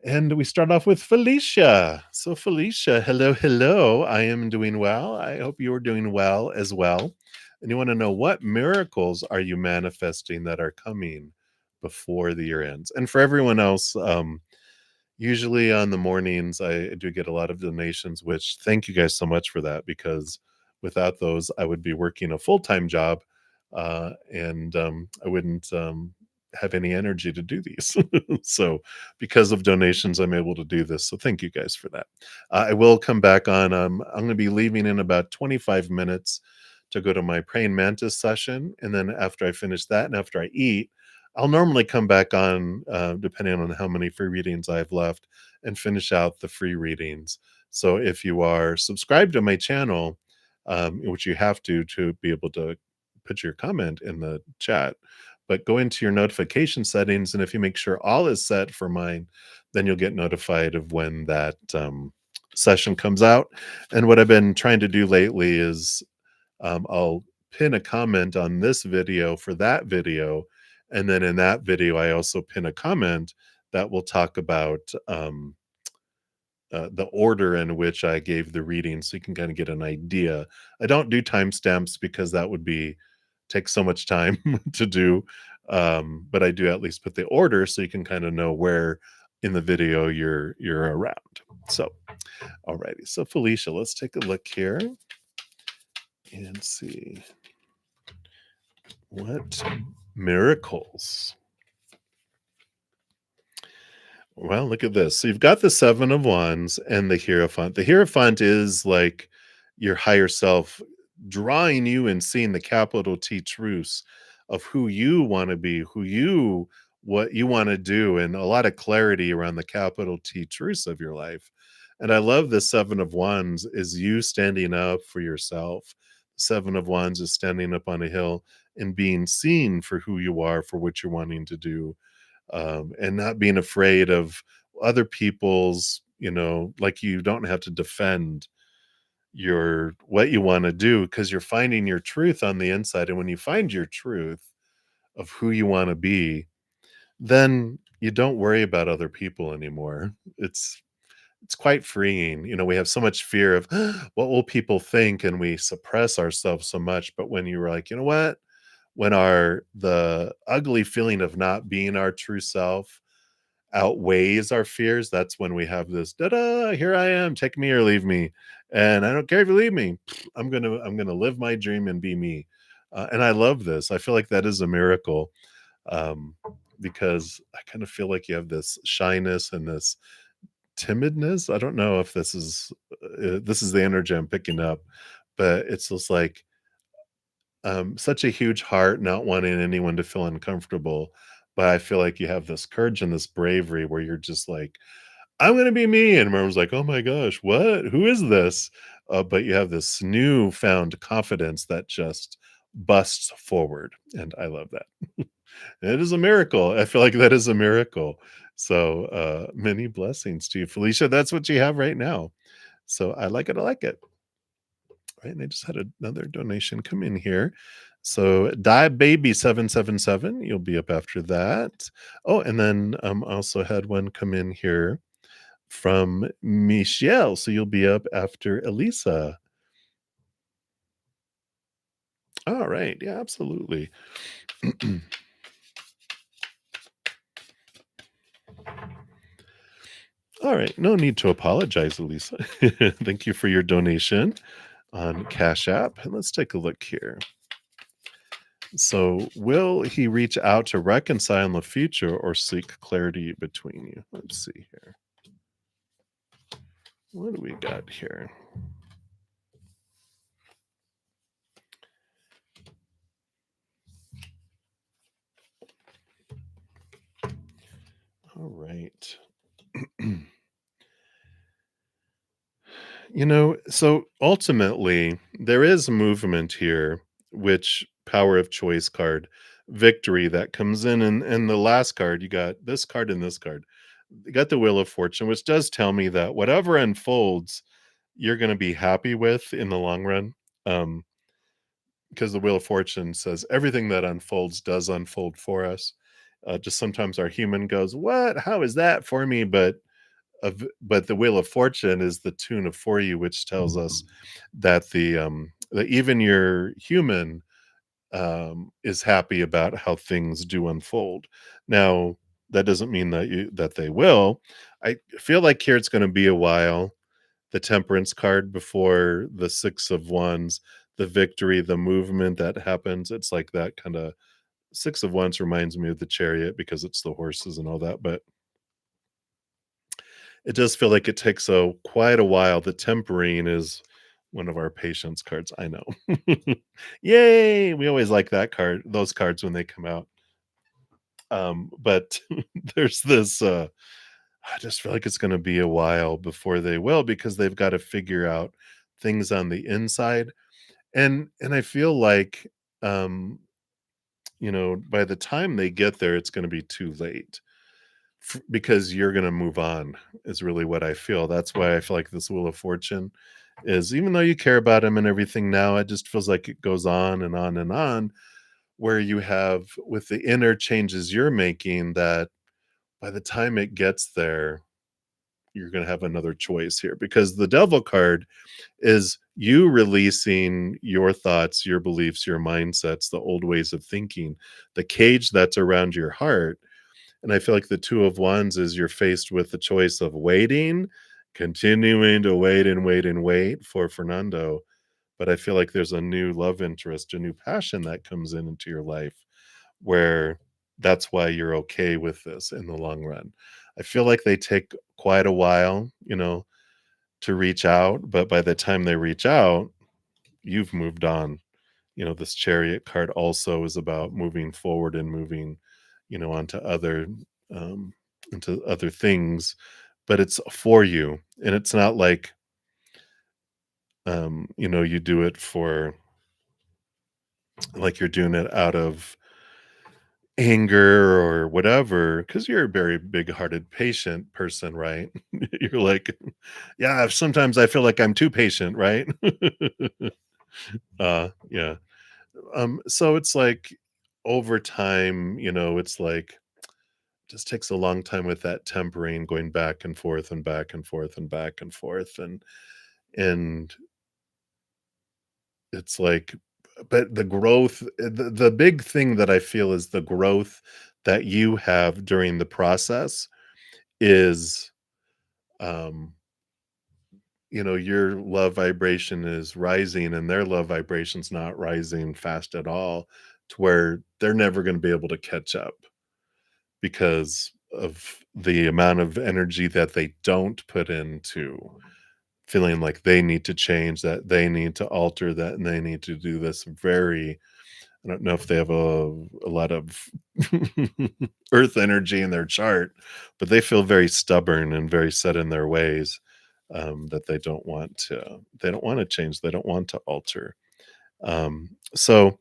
And we start off with Felicia. So, Felicia, hello, hello. I am doing well. I hope you're doing well as well. And you want to know, what miracles are you manifesting that are coming before the year ends? And for everyone else, usually on the mornings, I do get a lot of donations, which thank you guys so much for that, because without those, I would be working a full time job, and I wouldn't have any energy to do these. So, because of donations, I'm able to do this. So, thank you guys for that. I will come back on. I'm going to be leaving in about 25 minutes to go to my praying mantis session. And then after I finish that and after I eat, I'll normally come back on, depending on how many free readings I have left, and finish out the free readings. So if you are subscribed to my channel, which you have to be able to put your comment in the chat, but go into your notification settings, and if you make sure all is set for mine, then you'll get notified of when that session comes out. And what I've been trying to do lately is, I'll pin a comment on this video for that video. And then in that video, I also pin a comment that will talk about the order in which I gave the reading, so you can kind of get an idea. I don't do timestamps because that would be take so much time to do. But I do at least put the order so you can kind of know where in the video you're around. So, alrighty. So Felicia, let's take a look here and see. What miracles? Well, look at this. So you've got the Seven of Wands and the Hierophant. The Hierophant is like your higher self drawing you and seeing the capital T truths of who you want to be, what you want to do, and a lot of clarity around the capital T truths of your life. And I love the Seven of Wands is you standing up for yourself. Seven of Wands is standing up on a hill and being seen for who you are, for what you're wanting to do, and not being afraid of other people's, like you don't have to defend your what you want to do because you're finding your truth on the inside. And when you find your truth of who you want to be, then you don't worry about other people anymore. It's quite freeing. We have so much fear of what will people think, and we suppress ourselves so much. But when you were like, you know what, when the ugly feeling of not being our true self outweighs our fears, that's when we have this, "Da-da, here I am, take me or leave me, and I don't care if you leave me. I'm gonna live my dream and be me." And I love this. I feel like that is a miracle, um, because I kind of feel like you have this shyness and this timidness. I don't know if this is the energy I'm picking up, but it's just like, such a huge heart, not wanting anyone to feel uncomfortable. But I feel like you have this courage and this bravery where you're just like, I'm gonna be me. And everyone's like, oh my gosh, what? Who is this? But you have this newfound confidence that just busts forward. And I love that. It is a miracle. I feel like that is a miracle. So many blessings to you, Felicia. That's what you have right now. So I like it. I like it. Right, and I just had another donation come in here. So Die Baby 777, you'll be up after that. Oh, and then I also had one come in here from Michelle. So you'll be up after Elisa. All right. Yeah, absolutely. All right. No need to apologize, Elisa. Thank you for your donation on Cash App. And let's take a look here. So, will he reach out to reconcile in the future or seek clarity between you? Let's see here. What do we got here? All right. So ultimately, there is movement here, which power of choice card, victory that comes in. And the last card, you got this card and this card. You got the Wheel of Fortune, which does tell me that whatever unfolds, you're going to be happy with in the long run. Um, because the Wheel of Fortune says everything that unfolds does unfold for us. Just sometimes our human goes, "What? How is that for me?" But the Wheel of Fortune is the tune of for you, which tells us that that even your human is happy about how things do unfold. Now, that doesn't mean that they will. I feel like here it's going to be a while. The Temperance card before the Six of Wands, the victory, the movement that happens. It's like that kind of Six of Wands reminds me of the Chariot because it's the horses and all that, but it does feel like it takes quite a while. The Tempering is one of our patience cards, I know. Yay! We always like those cards when they come out. But there's this, I just feel like it's gonna be a while before they will because they've gotta figure out things on the inside. And I feel like, um, by the time they get there, it's gonna be too late because you're gonna move on is really what I feel. That's why I feel like this Wheel of Fortune is, even though you care about him and everything now, it just feels like it goes on and on and on, where you have with the inner changes you're making that by the time it gets there, you're gonna have another choice here because the Devil card is you releasing your thoughts, your beliefs, your mindsets, the old ways of thinking, the cage that's around your heart. And I feel like the Two of Wands is you're faced with the choice of waiting, continuing to wait and wait and wait for Fernando, but I feel like there's a new love interest, a new passion that comes into your life where that's why you're okay with this in the long run. I feel like they take quite a while, to reach out, but by the time they reach out, you've moved on. This chariot card also is about moving forward and moving, onto um into other things, but it's for you. And it's not like you do it for like you're doing it out of anger or whatever, because you're a very big-hearted, patient person, right? You're like, yeah, sometimes I feel like I'm too patient, right? Yeah. So it's like over time, it's like just takes a long time with that tempering, going back and forth and back and forth and back and forth, and it's like, but the growth, the big thing that I feel is the growth that you have during the process is, um, your love vibration is rising and their love vibration's not rising fast at all, to where they're never going to be able to catch up because of the amount of energy that they don't put into feeling like they need to change, that they need to alter, that and they need to do this very, I don't know if they have a lot of earth energy in their chart, but they feel very stubborn and very set in their ways, that they don't want to change, they don't want to alter. So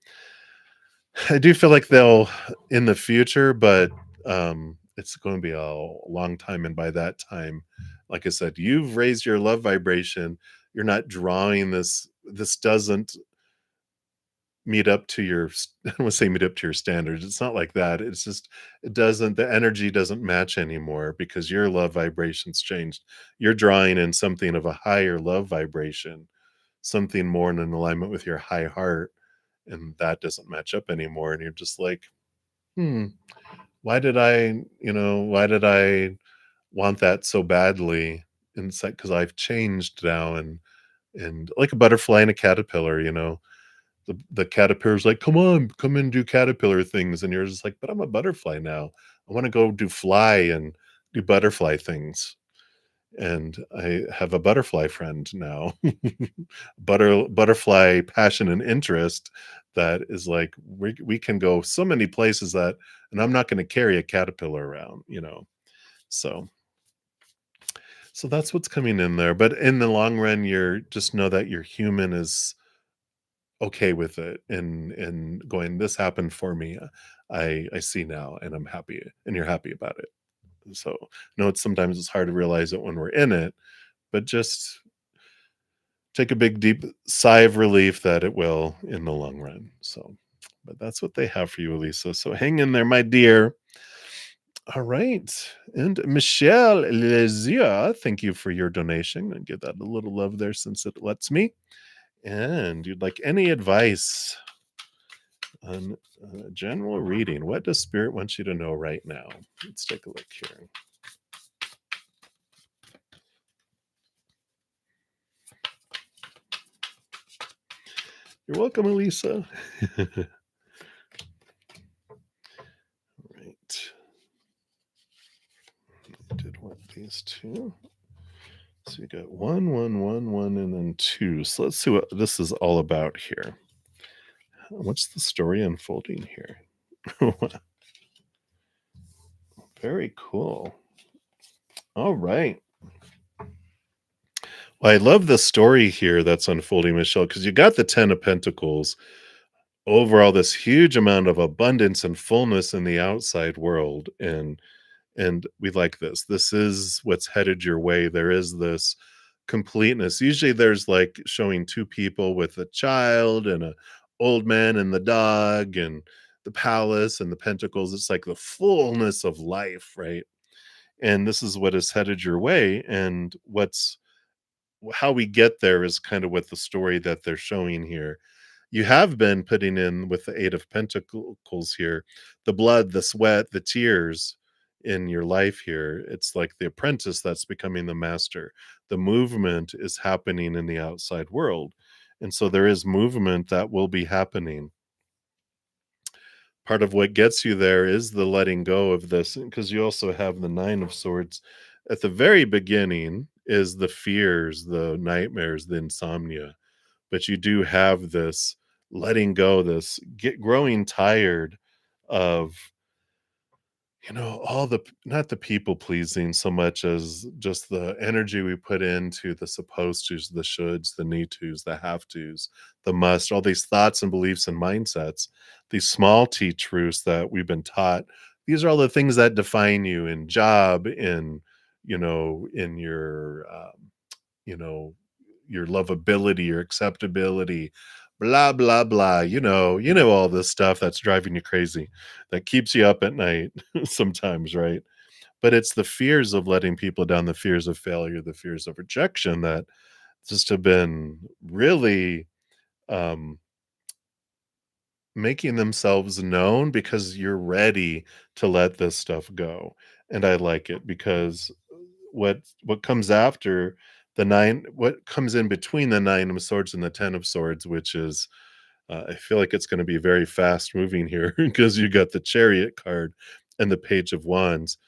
I do feel like they'll in the future, but it's going to be a long time. And by that time, like I said, you've raised your love vibration. You're not drawing this. This doesn't meet up to your I don't want to say meet up to your standards. It's not like that. It's just it doesn't the energy doesn't match anymore because your love vibration's changed. You're drawing in something of a higher love vibration, something more in an alignment with your high heart, and that doesn't match up anymore. And you're just like, hmm, why did I want that so badly? And it's like because I've changed now, and like a butterfly and a caterpillar, the caterpillar's like, "Come on, come and do caterpillar things," and you're just like, "But I'm a butterfly now. I wanna go do fly and do butterfly things." And I have a butterfly friend now. Butterfly passion and interest that is like, we can go so many places that and I'm not gonna carry a caterpillar around, So so that's what's coming in there, but in the long run, you're just know that your human is okay with it and going, "This happened for me. I see now, and I'm happy," and you're happy about it. So, no, it's sometimes it's hard to realize it when we're in it, but just take a big, deep sigh of relief that it will in the long run. So, but that's what they have for you, Elisa. So hang in there, my dear. All right. And Michelle Lezier, thank you for your donation. And give that a little love there since it lets me. And you'd like any advice on general reading. What does Spirit want you to know right now? Let's take a look here. You're welcome, Elisa. Right. I did want these two. So you got one, one, one, one, and then two. So let's see what this is all about here. What's the story unfolding here? Very cool. All right. Well, I love the story here that's unfolding, Michelle, because you got the Ten of Pentacles. Overall, this huge amount of abundance and fullness in the outside world. And we like this. This is what's headed your way. There is this completeness. Usually there's like showing two people with a child and a old man and the dog and the palace and the pentacles. It's like the fullness of life, right? And this is what is headed your way. And what's how we get there is kind of what the story that they're showing here. You have been putting in with the Eight of Pentacles here, the blood, the sweat, the tears in your life here. It's like the apprentice that's becoming the master. The movement is happening in the outside world. And so there is movement that will be happening. Part of what gets you there is the letting go of this, because you also have the 9 of swords. At the very beginning is the fears, the nightmares, the insomnia, but you do have this letting go, this get growing tired of, all the not the people pleasing so much as just the energy we put into the supposed tos, the shoulds, the need tos, the have tos, the must, all these thoughts and beliefs and mindsets, these small t truths that we've been taught. These are all the things that define you in job, in your, you know, your lovability, your acceptability, blah, blah, blah. All this stuff that's driving you crazy, that keeps you up at night sometimes, right? But it's the fears of letting people down, the fears of failure, the fears of rejection that just have been really um, making themselves known because you're ready to let this stuff go. And I like it because what comes after the 9, what comes in between the 9 of swords and the 10 of swords, which is, I feel like it's gonna be very fast moving here because you got the chariot card and the page of wands.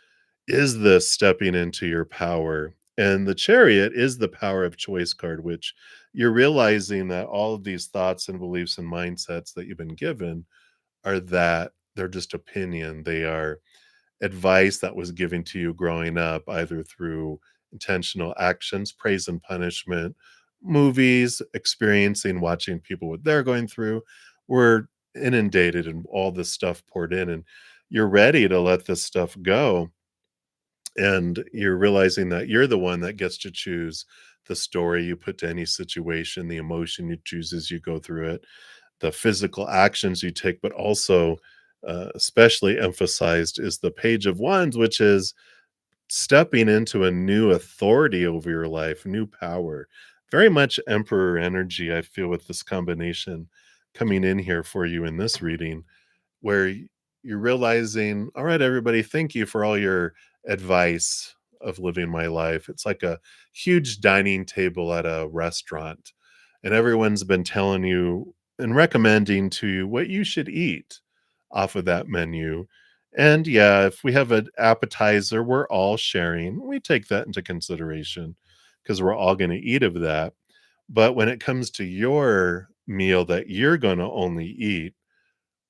Is this stepping into your power? And the chariot is the power of choice card, which you're realizing that all of these thoughts and beliefs and mindsets that you've been given are that they're just opinion. They are advice that was given to you growing up, either through intentional actions, praise and punishment, movies, experiencing, watching people what they're going through. We're inundated and all this stuff poured in, and you're ready to let this stuff go. And you're realizing that you're the one that gets to choose the story you put to any situation, the emotion you choose as you go through it, the physical actions you take, but also, especially emphasized is the page of wands, which is stepping into a new authority over your life, new power. Very much emperor energy, I feel, with this combination coming in here for you in this reading, where you're realizing, all right, everybody, thank you for all your advice of living my life. It's like a huge dining table at a restaurant, and everyone's been telling you and recommending to you what you should eat off of that menu. And yeah, if we have an appetizer, we're all sharing. We take that into consideration because we're all going to eat of that. But when it comes to your meal that you're going to only eat,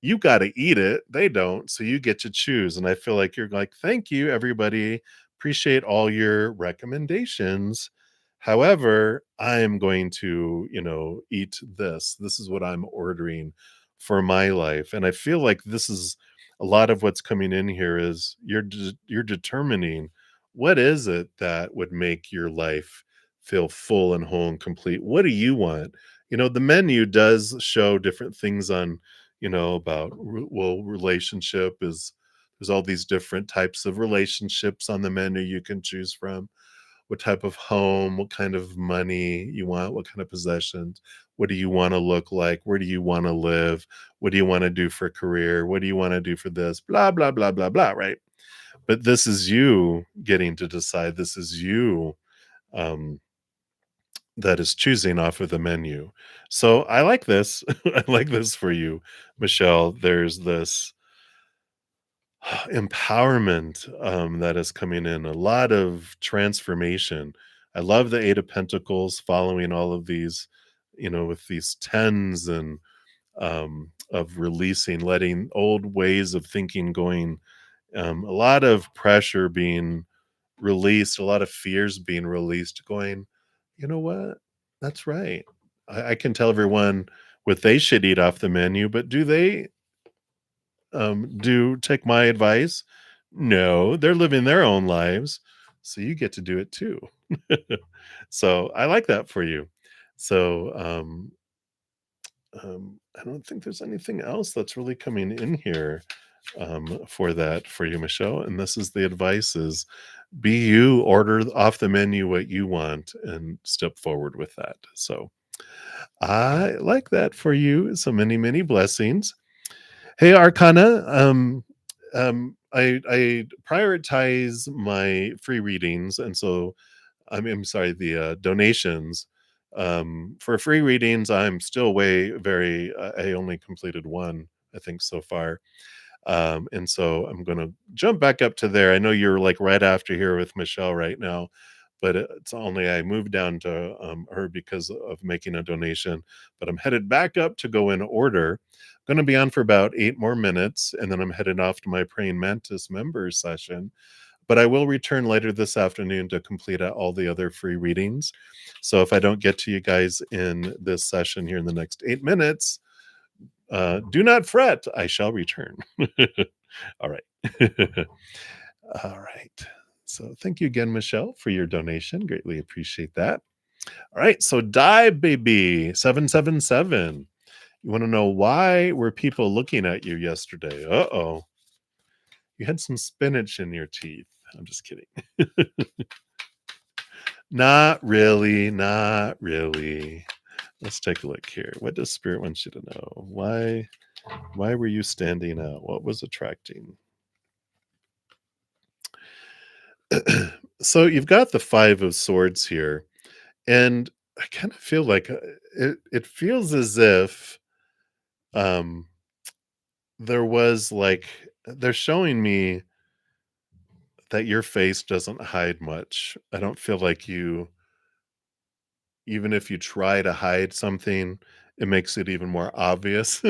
you gotta eat it, they don't, so you get to choose, and I feel like you're like, "Thank you, everybody, appreciate all your recommendations. However, I am going to, eat this. This is what I'm ordering for my life," and I feel like this is a lot of what's coming in here is you're determining what is it that would make your life feel full and whole and complete. What do you want? The menu does show different things on, about relationship is, there's all these different types of relationships on the menu you can choose from. What type of home, what kind of money you want, what kind of possessions, what do you want to look like, where do you want to live, what do you want to do for career, what do you want to do for this, blah blah blah blah blah, right? But this is you getting to decide. This is you, um that is choosing off of the menu. So I like this. I like this for you, Michelle. There's this empowerment that is coming in, a lot of transformation. I love the 8 of Pentacles following all of these, with these tens and of releasing, letting old ways of thinking going, a lot of pressure being released, a lot of fears being released, going, you know what? That's right. I can tell everyone what they should eat off the menu, but do they do take my advice? No, they're living their own lives. So you get to do it too. So I like that for you. So I don't think there's anything else that's really coming in here for that for you, Michelle. And this is the advice is be you, order off the menu what you want and step forward with that. So I like that for you. So many, many blessings. Hey, Arcana, I prioritize my free readings, and so I'm sorry, the donations. For free readings, I'm still way very I only completed one, I think, so far. And so I'm gonna jump back up to there. I know you're like right after here with Michelle right now, but it's only I moved down to her because of making a donation. But I'm headed back up to go in order. Going to be on for about 8 more minutes, and then I'm headed off to my praying mantis members session. But I will return later this afternoon to complete out all the other free readings. So if I don't get to you guys in this session here in the next 8 minutes, do not fret. I shall return. All right. All right. So thank you again, Michelle, for your donation. Greatly appreciate that. All right. So die baby 777. You want to know why were people looking at you yesterday? Uh-oh. You had some spinach in your teeth. I'm just kidding. Not really. Not really. Let's take a look here. What does spirit want you to know? Why were you standing out? What was attracting? So you've got the 5 of swords here, and I kind of feel like it feels as if um there was like they're showing me that your face doesn't hide much. I don't feel like you even if you try to hide something, it makes it even more obvious.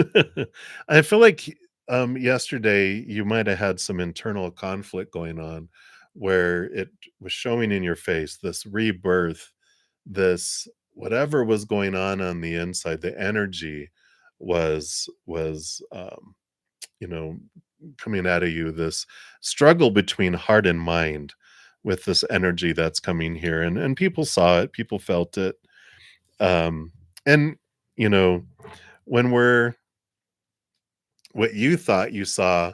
I feel like yesterday you might have had some internal conflict going on where it was showing in your face this rebirth, this whatever was going on the inside, the energy was you know coming out of you, this struggle between heart and mind with this energy that's coming here, and people saw it, people felt it. um, and you know, when we're what you thought you saw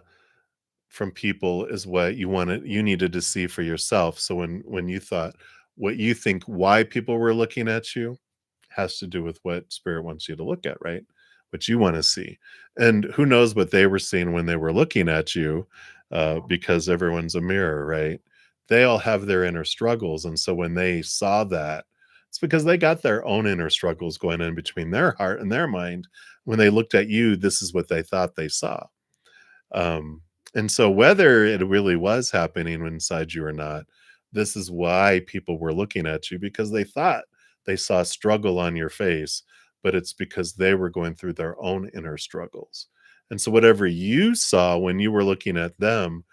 from people is what you needed to see for yourself. So when you thought what you think why people were looking at you has to do with what spirit wants you to look at, right? What you want to see. And who knows what they were seeing when they were looking at you, because everyone's a mirror, right? They all have their inner struggles. And so when they saw that, it's because they got their own inner struggles going in between their heart and their mind. When they looked at you, this is what they thought they saw. Um, and so whether it really was happening inside you or not, this is why people were looking at you because they thought they saw struggle on your face, but it's because they were going through their own inner struggles. And so whatever you saw when you were looking at them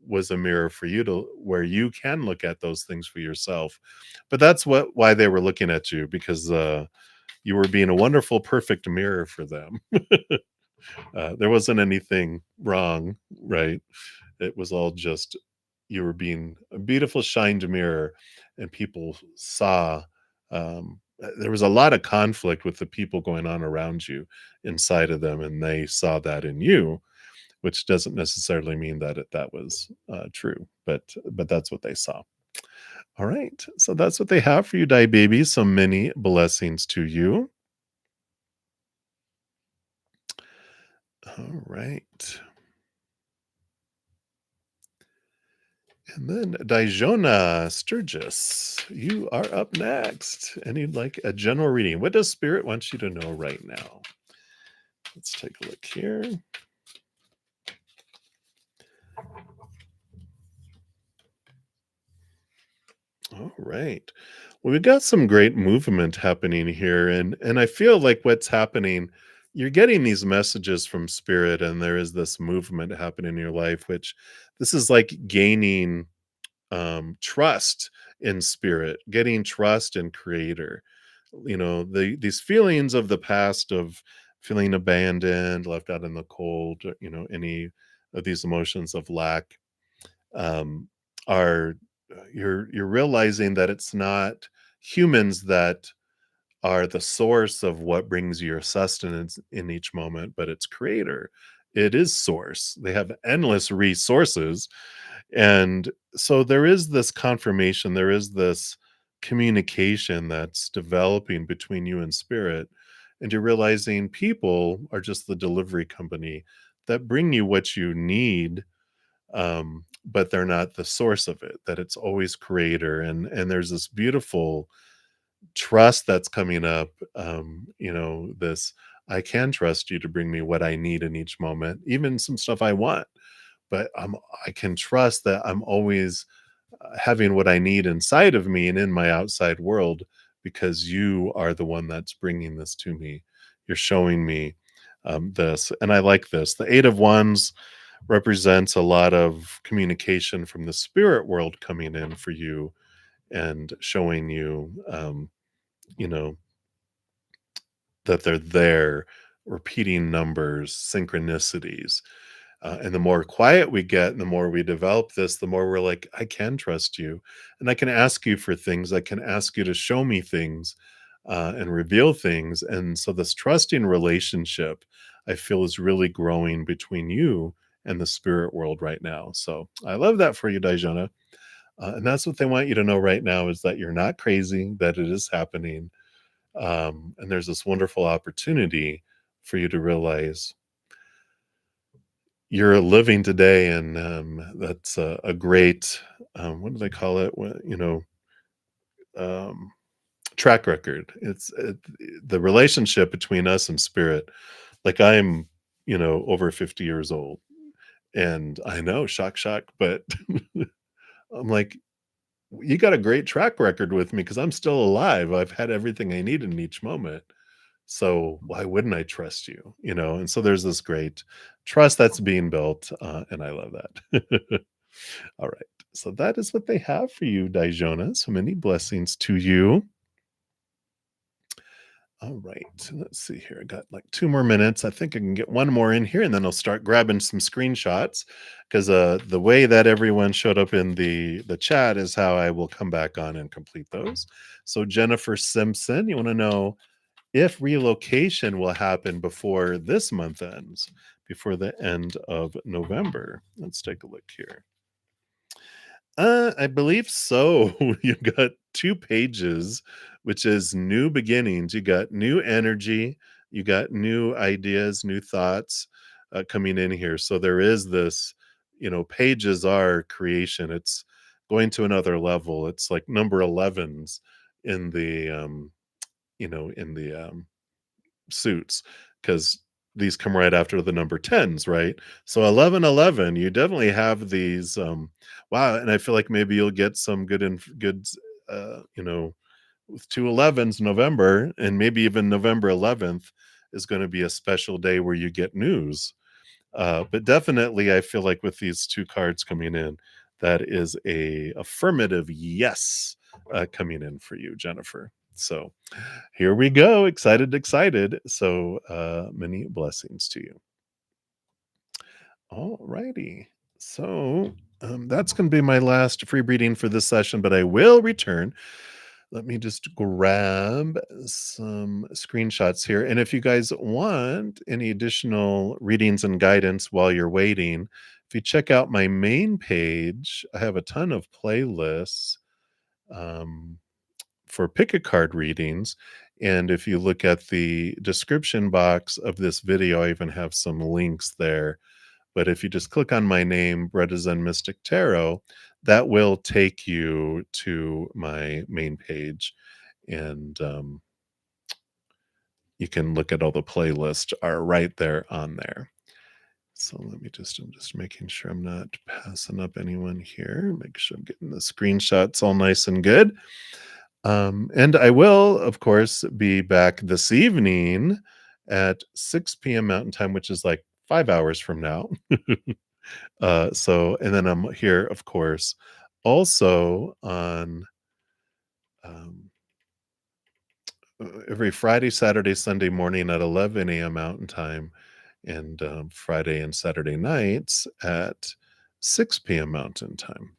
was a mirror for you to where you can look at those things for yourself. But that's what why they were looking at you because you were being a wonderful perfect mirror for them. There wasn't anything wrong, right? It was all just you were being a beautiful shined mirror, and people saw. There was a lot of conflict with the people going on around you inside of them, and they saw that in you, which doesn't necessarily mean that that was true, but that's what they saw. All right, so that's what they have for you, die baby. So many blessings to you. All right. And then Dijona Sturgis, you are up next. And you'd like a general reading. What does Spirit want you to know right now? Let's take a look here. All right. Well, we've got some great movement happening here, and I feel like what's happening, you're getting these messages from Spirit, and there is this movement happening in your life, which this is like gaining trust in spirit, getting trust in creator. These feelings of the past of feeling abandoned, left out in the cold, any of these emotions of lack, um, are you're realizing that it's not humans that are the source of what brings you your sustenance in each moment, but it's creator. It is source. They have endless resources, and so there is this confirmation, there is this communication that's developing between you and spirit. And you're realizing people are just the delivery company that bring you what you need, but they're not the source of it, that it's always creator. And there's this beautiful trust that's coming up, this I can trust you to bring me what I need in each moment, even some stuff I want, but I can trust that I'm always having what I need inside of me and in my outside world because you are the one that's bringing this to me. You're showing me this. And I like this. The Eight of Wands represents a lot of communication from the spirit world coming in for you and showing you, you know, that they're there, repeating numbers, synchronicities. And the more quiet we get and the more we develop this, the more we're like, I can trust you. And I can ask you for things. I can ask you to show me things and reveal things. And so this trusting relationship, I feel, is really growing between you and the spirit world right now. So I love that for you, Dajana. And that's what they want you to know right now is that you're not crazy, that it is happening. And there's this wonderful opportunity for you to realize you're living today, and that's a great what do they call it? Um, track record. The relationship between us and spirit. Like I'm, over 50 years old, and I know, shock, shock, but I'm like, you got a great track record with me because I'm still alive. I've had everything I need in each moment. So why wouldn't I trust you? And so there's this great trust that's being built, and I love that. All right. So that is what they have for you, Dajona. So many blessings to you. All right. Let's see here. I got like 2 more minutes. I think I can get one more in here and then I'll start grabbing some screenshots because the way that everyone showed up in the chat is how I will come back on and complete those. So Jennifer Simpson, you want to know if relocation will happen before this month ends, before the end of November. Let's take a look here. I believe so. You got 2 pages, which is new beginnings. You got new energy, you got new ideas, new thoughts, coming in here. So there is this, pages are creation. It's going to another level. It's like number 11s in the suits because these come right after the number 10s, right? So 1111, you definitely have these wow, and I feel like maybe you'll get some good with 2 11s November, and maybe even November 11th is going to be a special day where you get news. But definitely I feel like with these 2 cards coming in, that is a affirmative yes coming in for you, Jennifer. So here we go. Excited, excited. So many blessings to you. All righty. So that's going to be my last free reading for this session, but I will return. Let me just grab some screenshots here. And if you guys want any additional readings and guidance while you're waiting, if you check out my main page, I have a ton of playlists. For pick a card readings. And if you look at the description box of this video, I even have some links there. But if you just click on my name, bruddaZEN Mystic Tarot, that will take you to my main page. And you can look at all the playlists are right there on there. So I'm just making sure I'm not passing up anyone here. Make sure I'm getting the screenshots all nice and good. And I will, of course, be back this evening at 6 p.m. Mountain Time, which is like 5 hours from now. And then I'm here, of course, also on um, every Friday, Saturday, Sunday morning at 11 a.m. Mountain Time, and Friday and Saturday nights at 6 p.m. Mountain Time.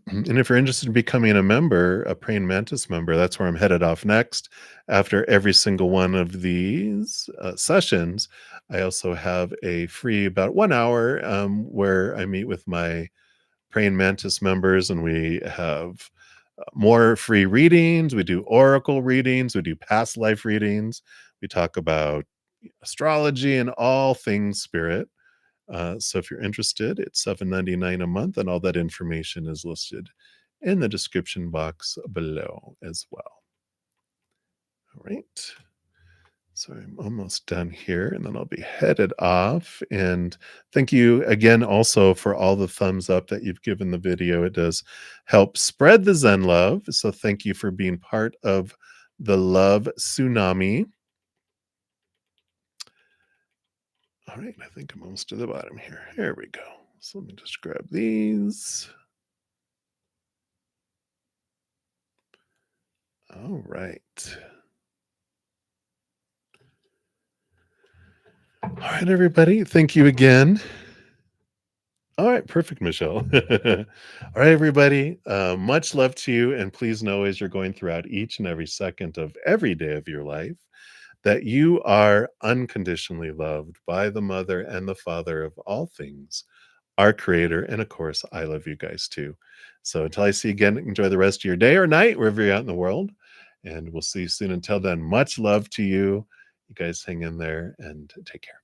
And if you're interested in becoming a member, a praying mantis member, that's where I'm headed off next. After every single one of these sessions, I also have a free about 1 hour where I meet with my praying mantis members, and we have more free readings. We do oracle readings. We do past life readings. We talk about astrology and all things spirit. So if you're interested, it's $7.99 a month, and all that information is listed in the description box below as well. All right. So I'm almost done here and then I'll be headed off. And thank you again also for all the thumbs up that you've given the video. It does help spread the Zen love. So thank you for being part of the Love Tsunami. All right, I think I'm almost to the bottom here. Here we go. So let me just grab these. All right. All right, everybody. Thank you again. All right, perfect, Michelle. All right, everybody. Much love to you. And please know as you're going throughout each and every second of every day of your life that you are unconditionally loved by the mother and the father of all things, our creator. And of course, I love you guys too. So until I see you again, enjoy the rest of your day or night, wherever you're out in the world. And we'll see you soon. Until then, much love to you. You guys hang in there and take care.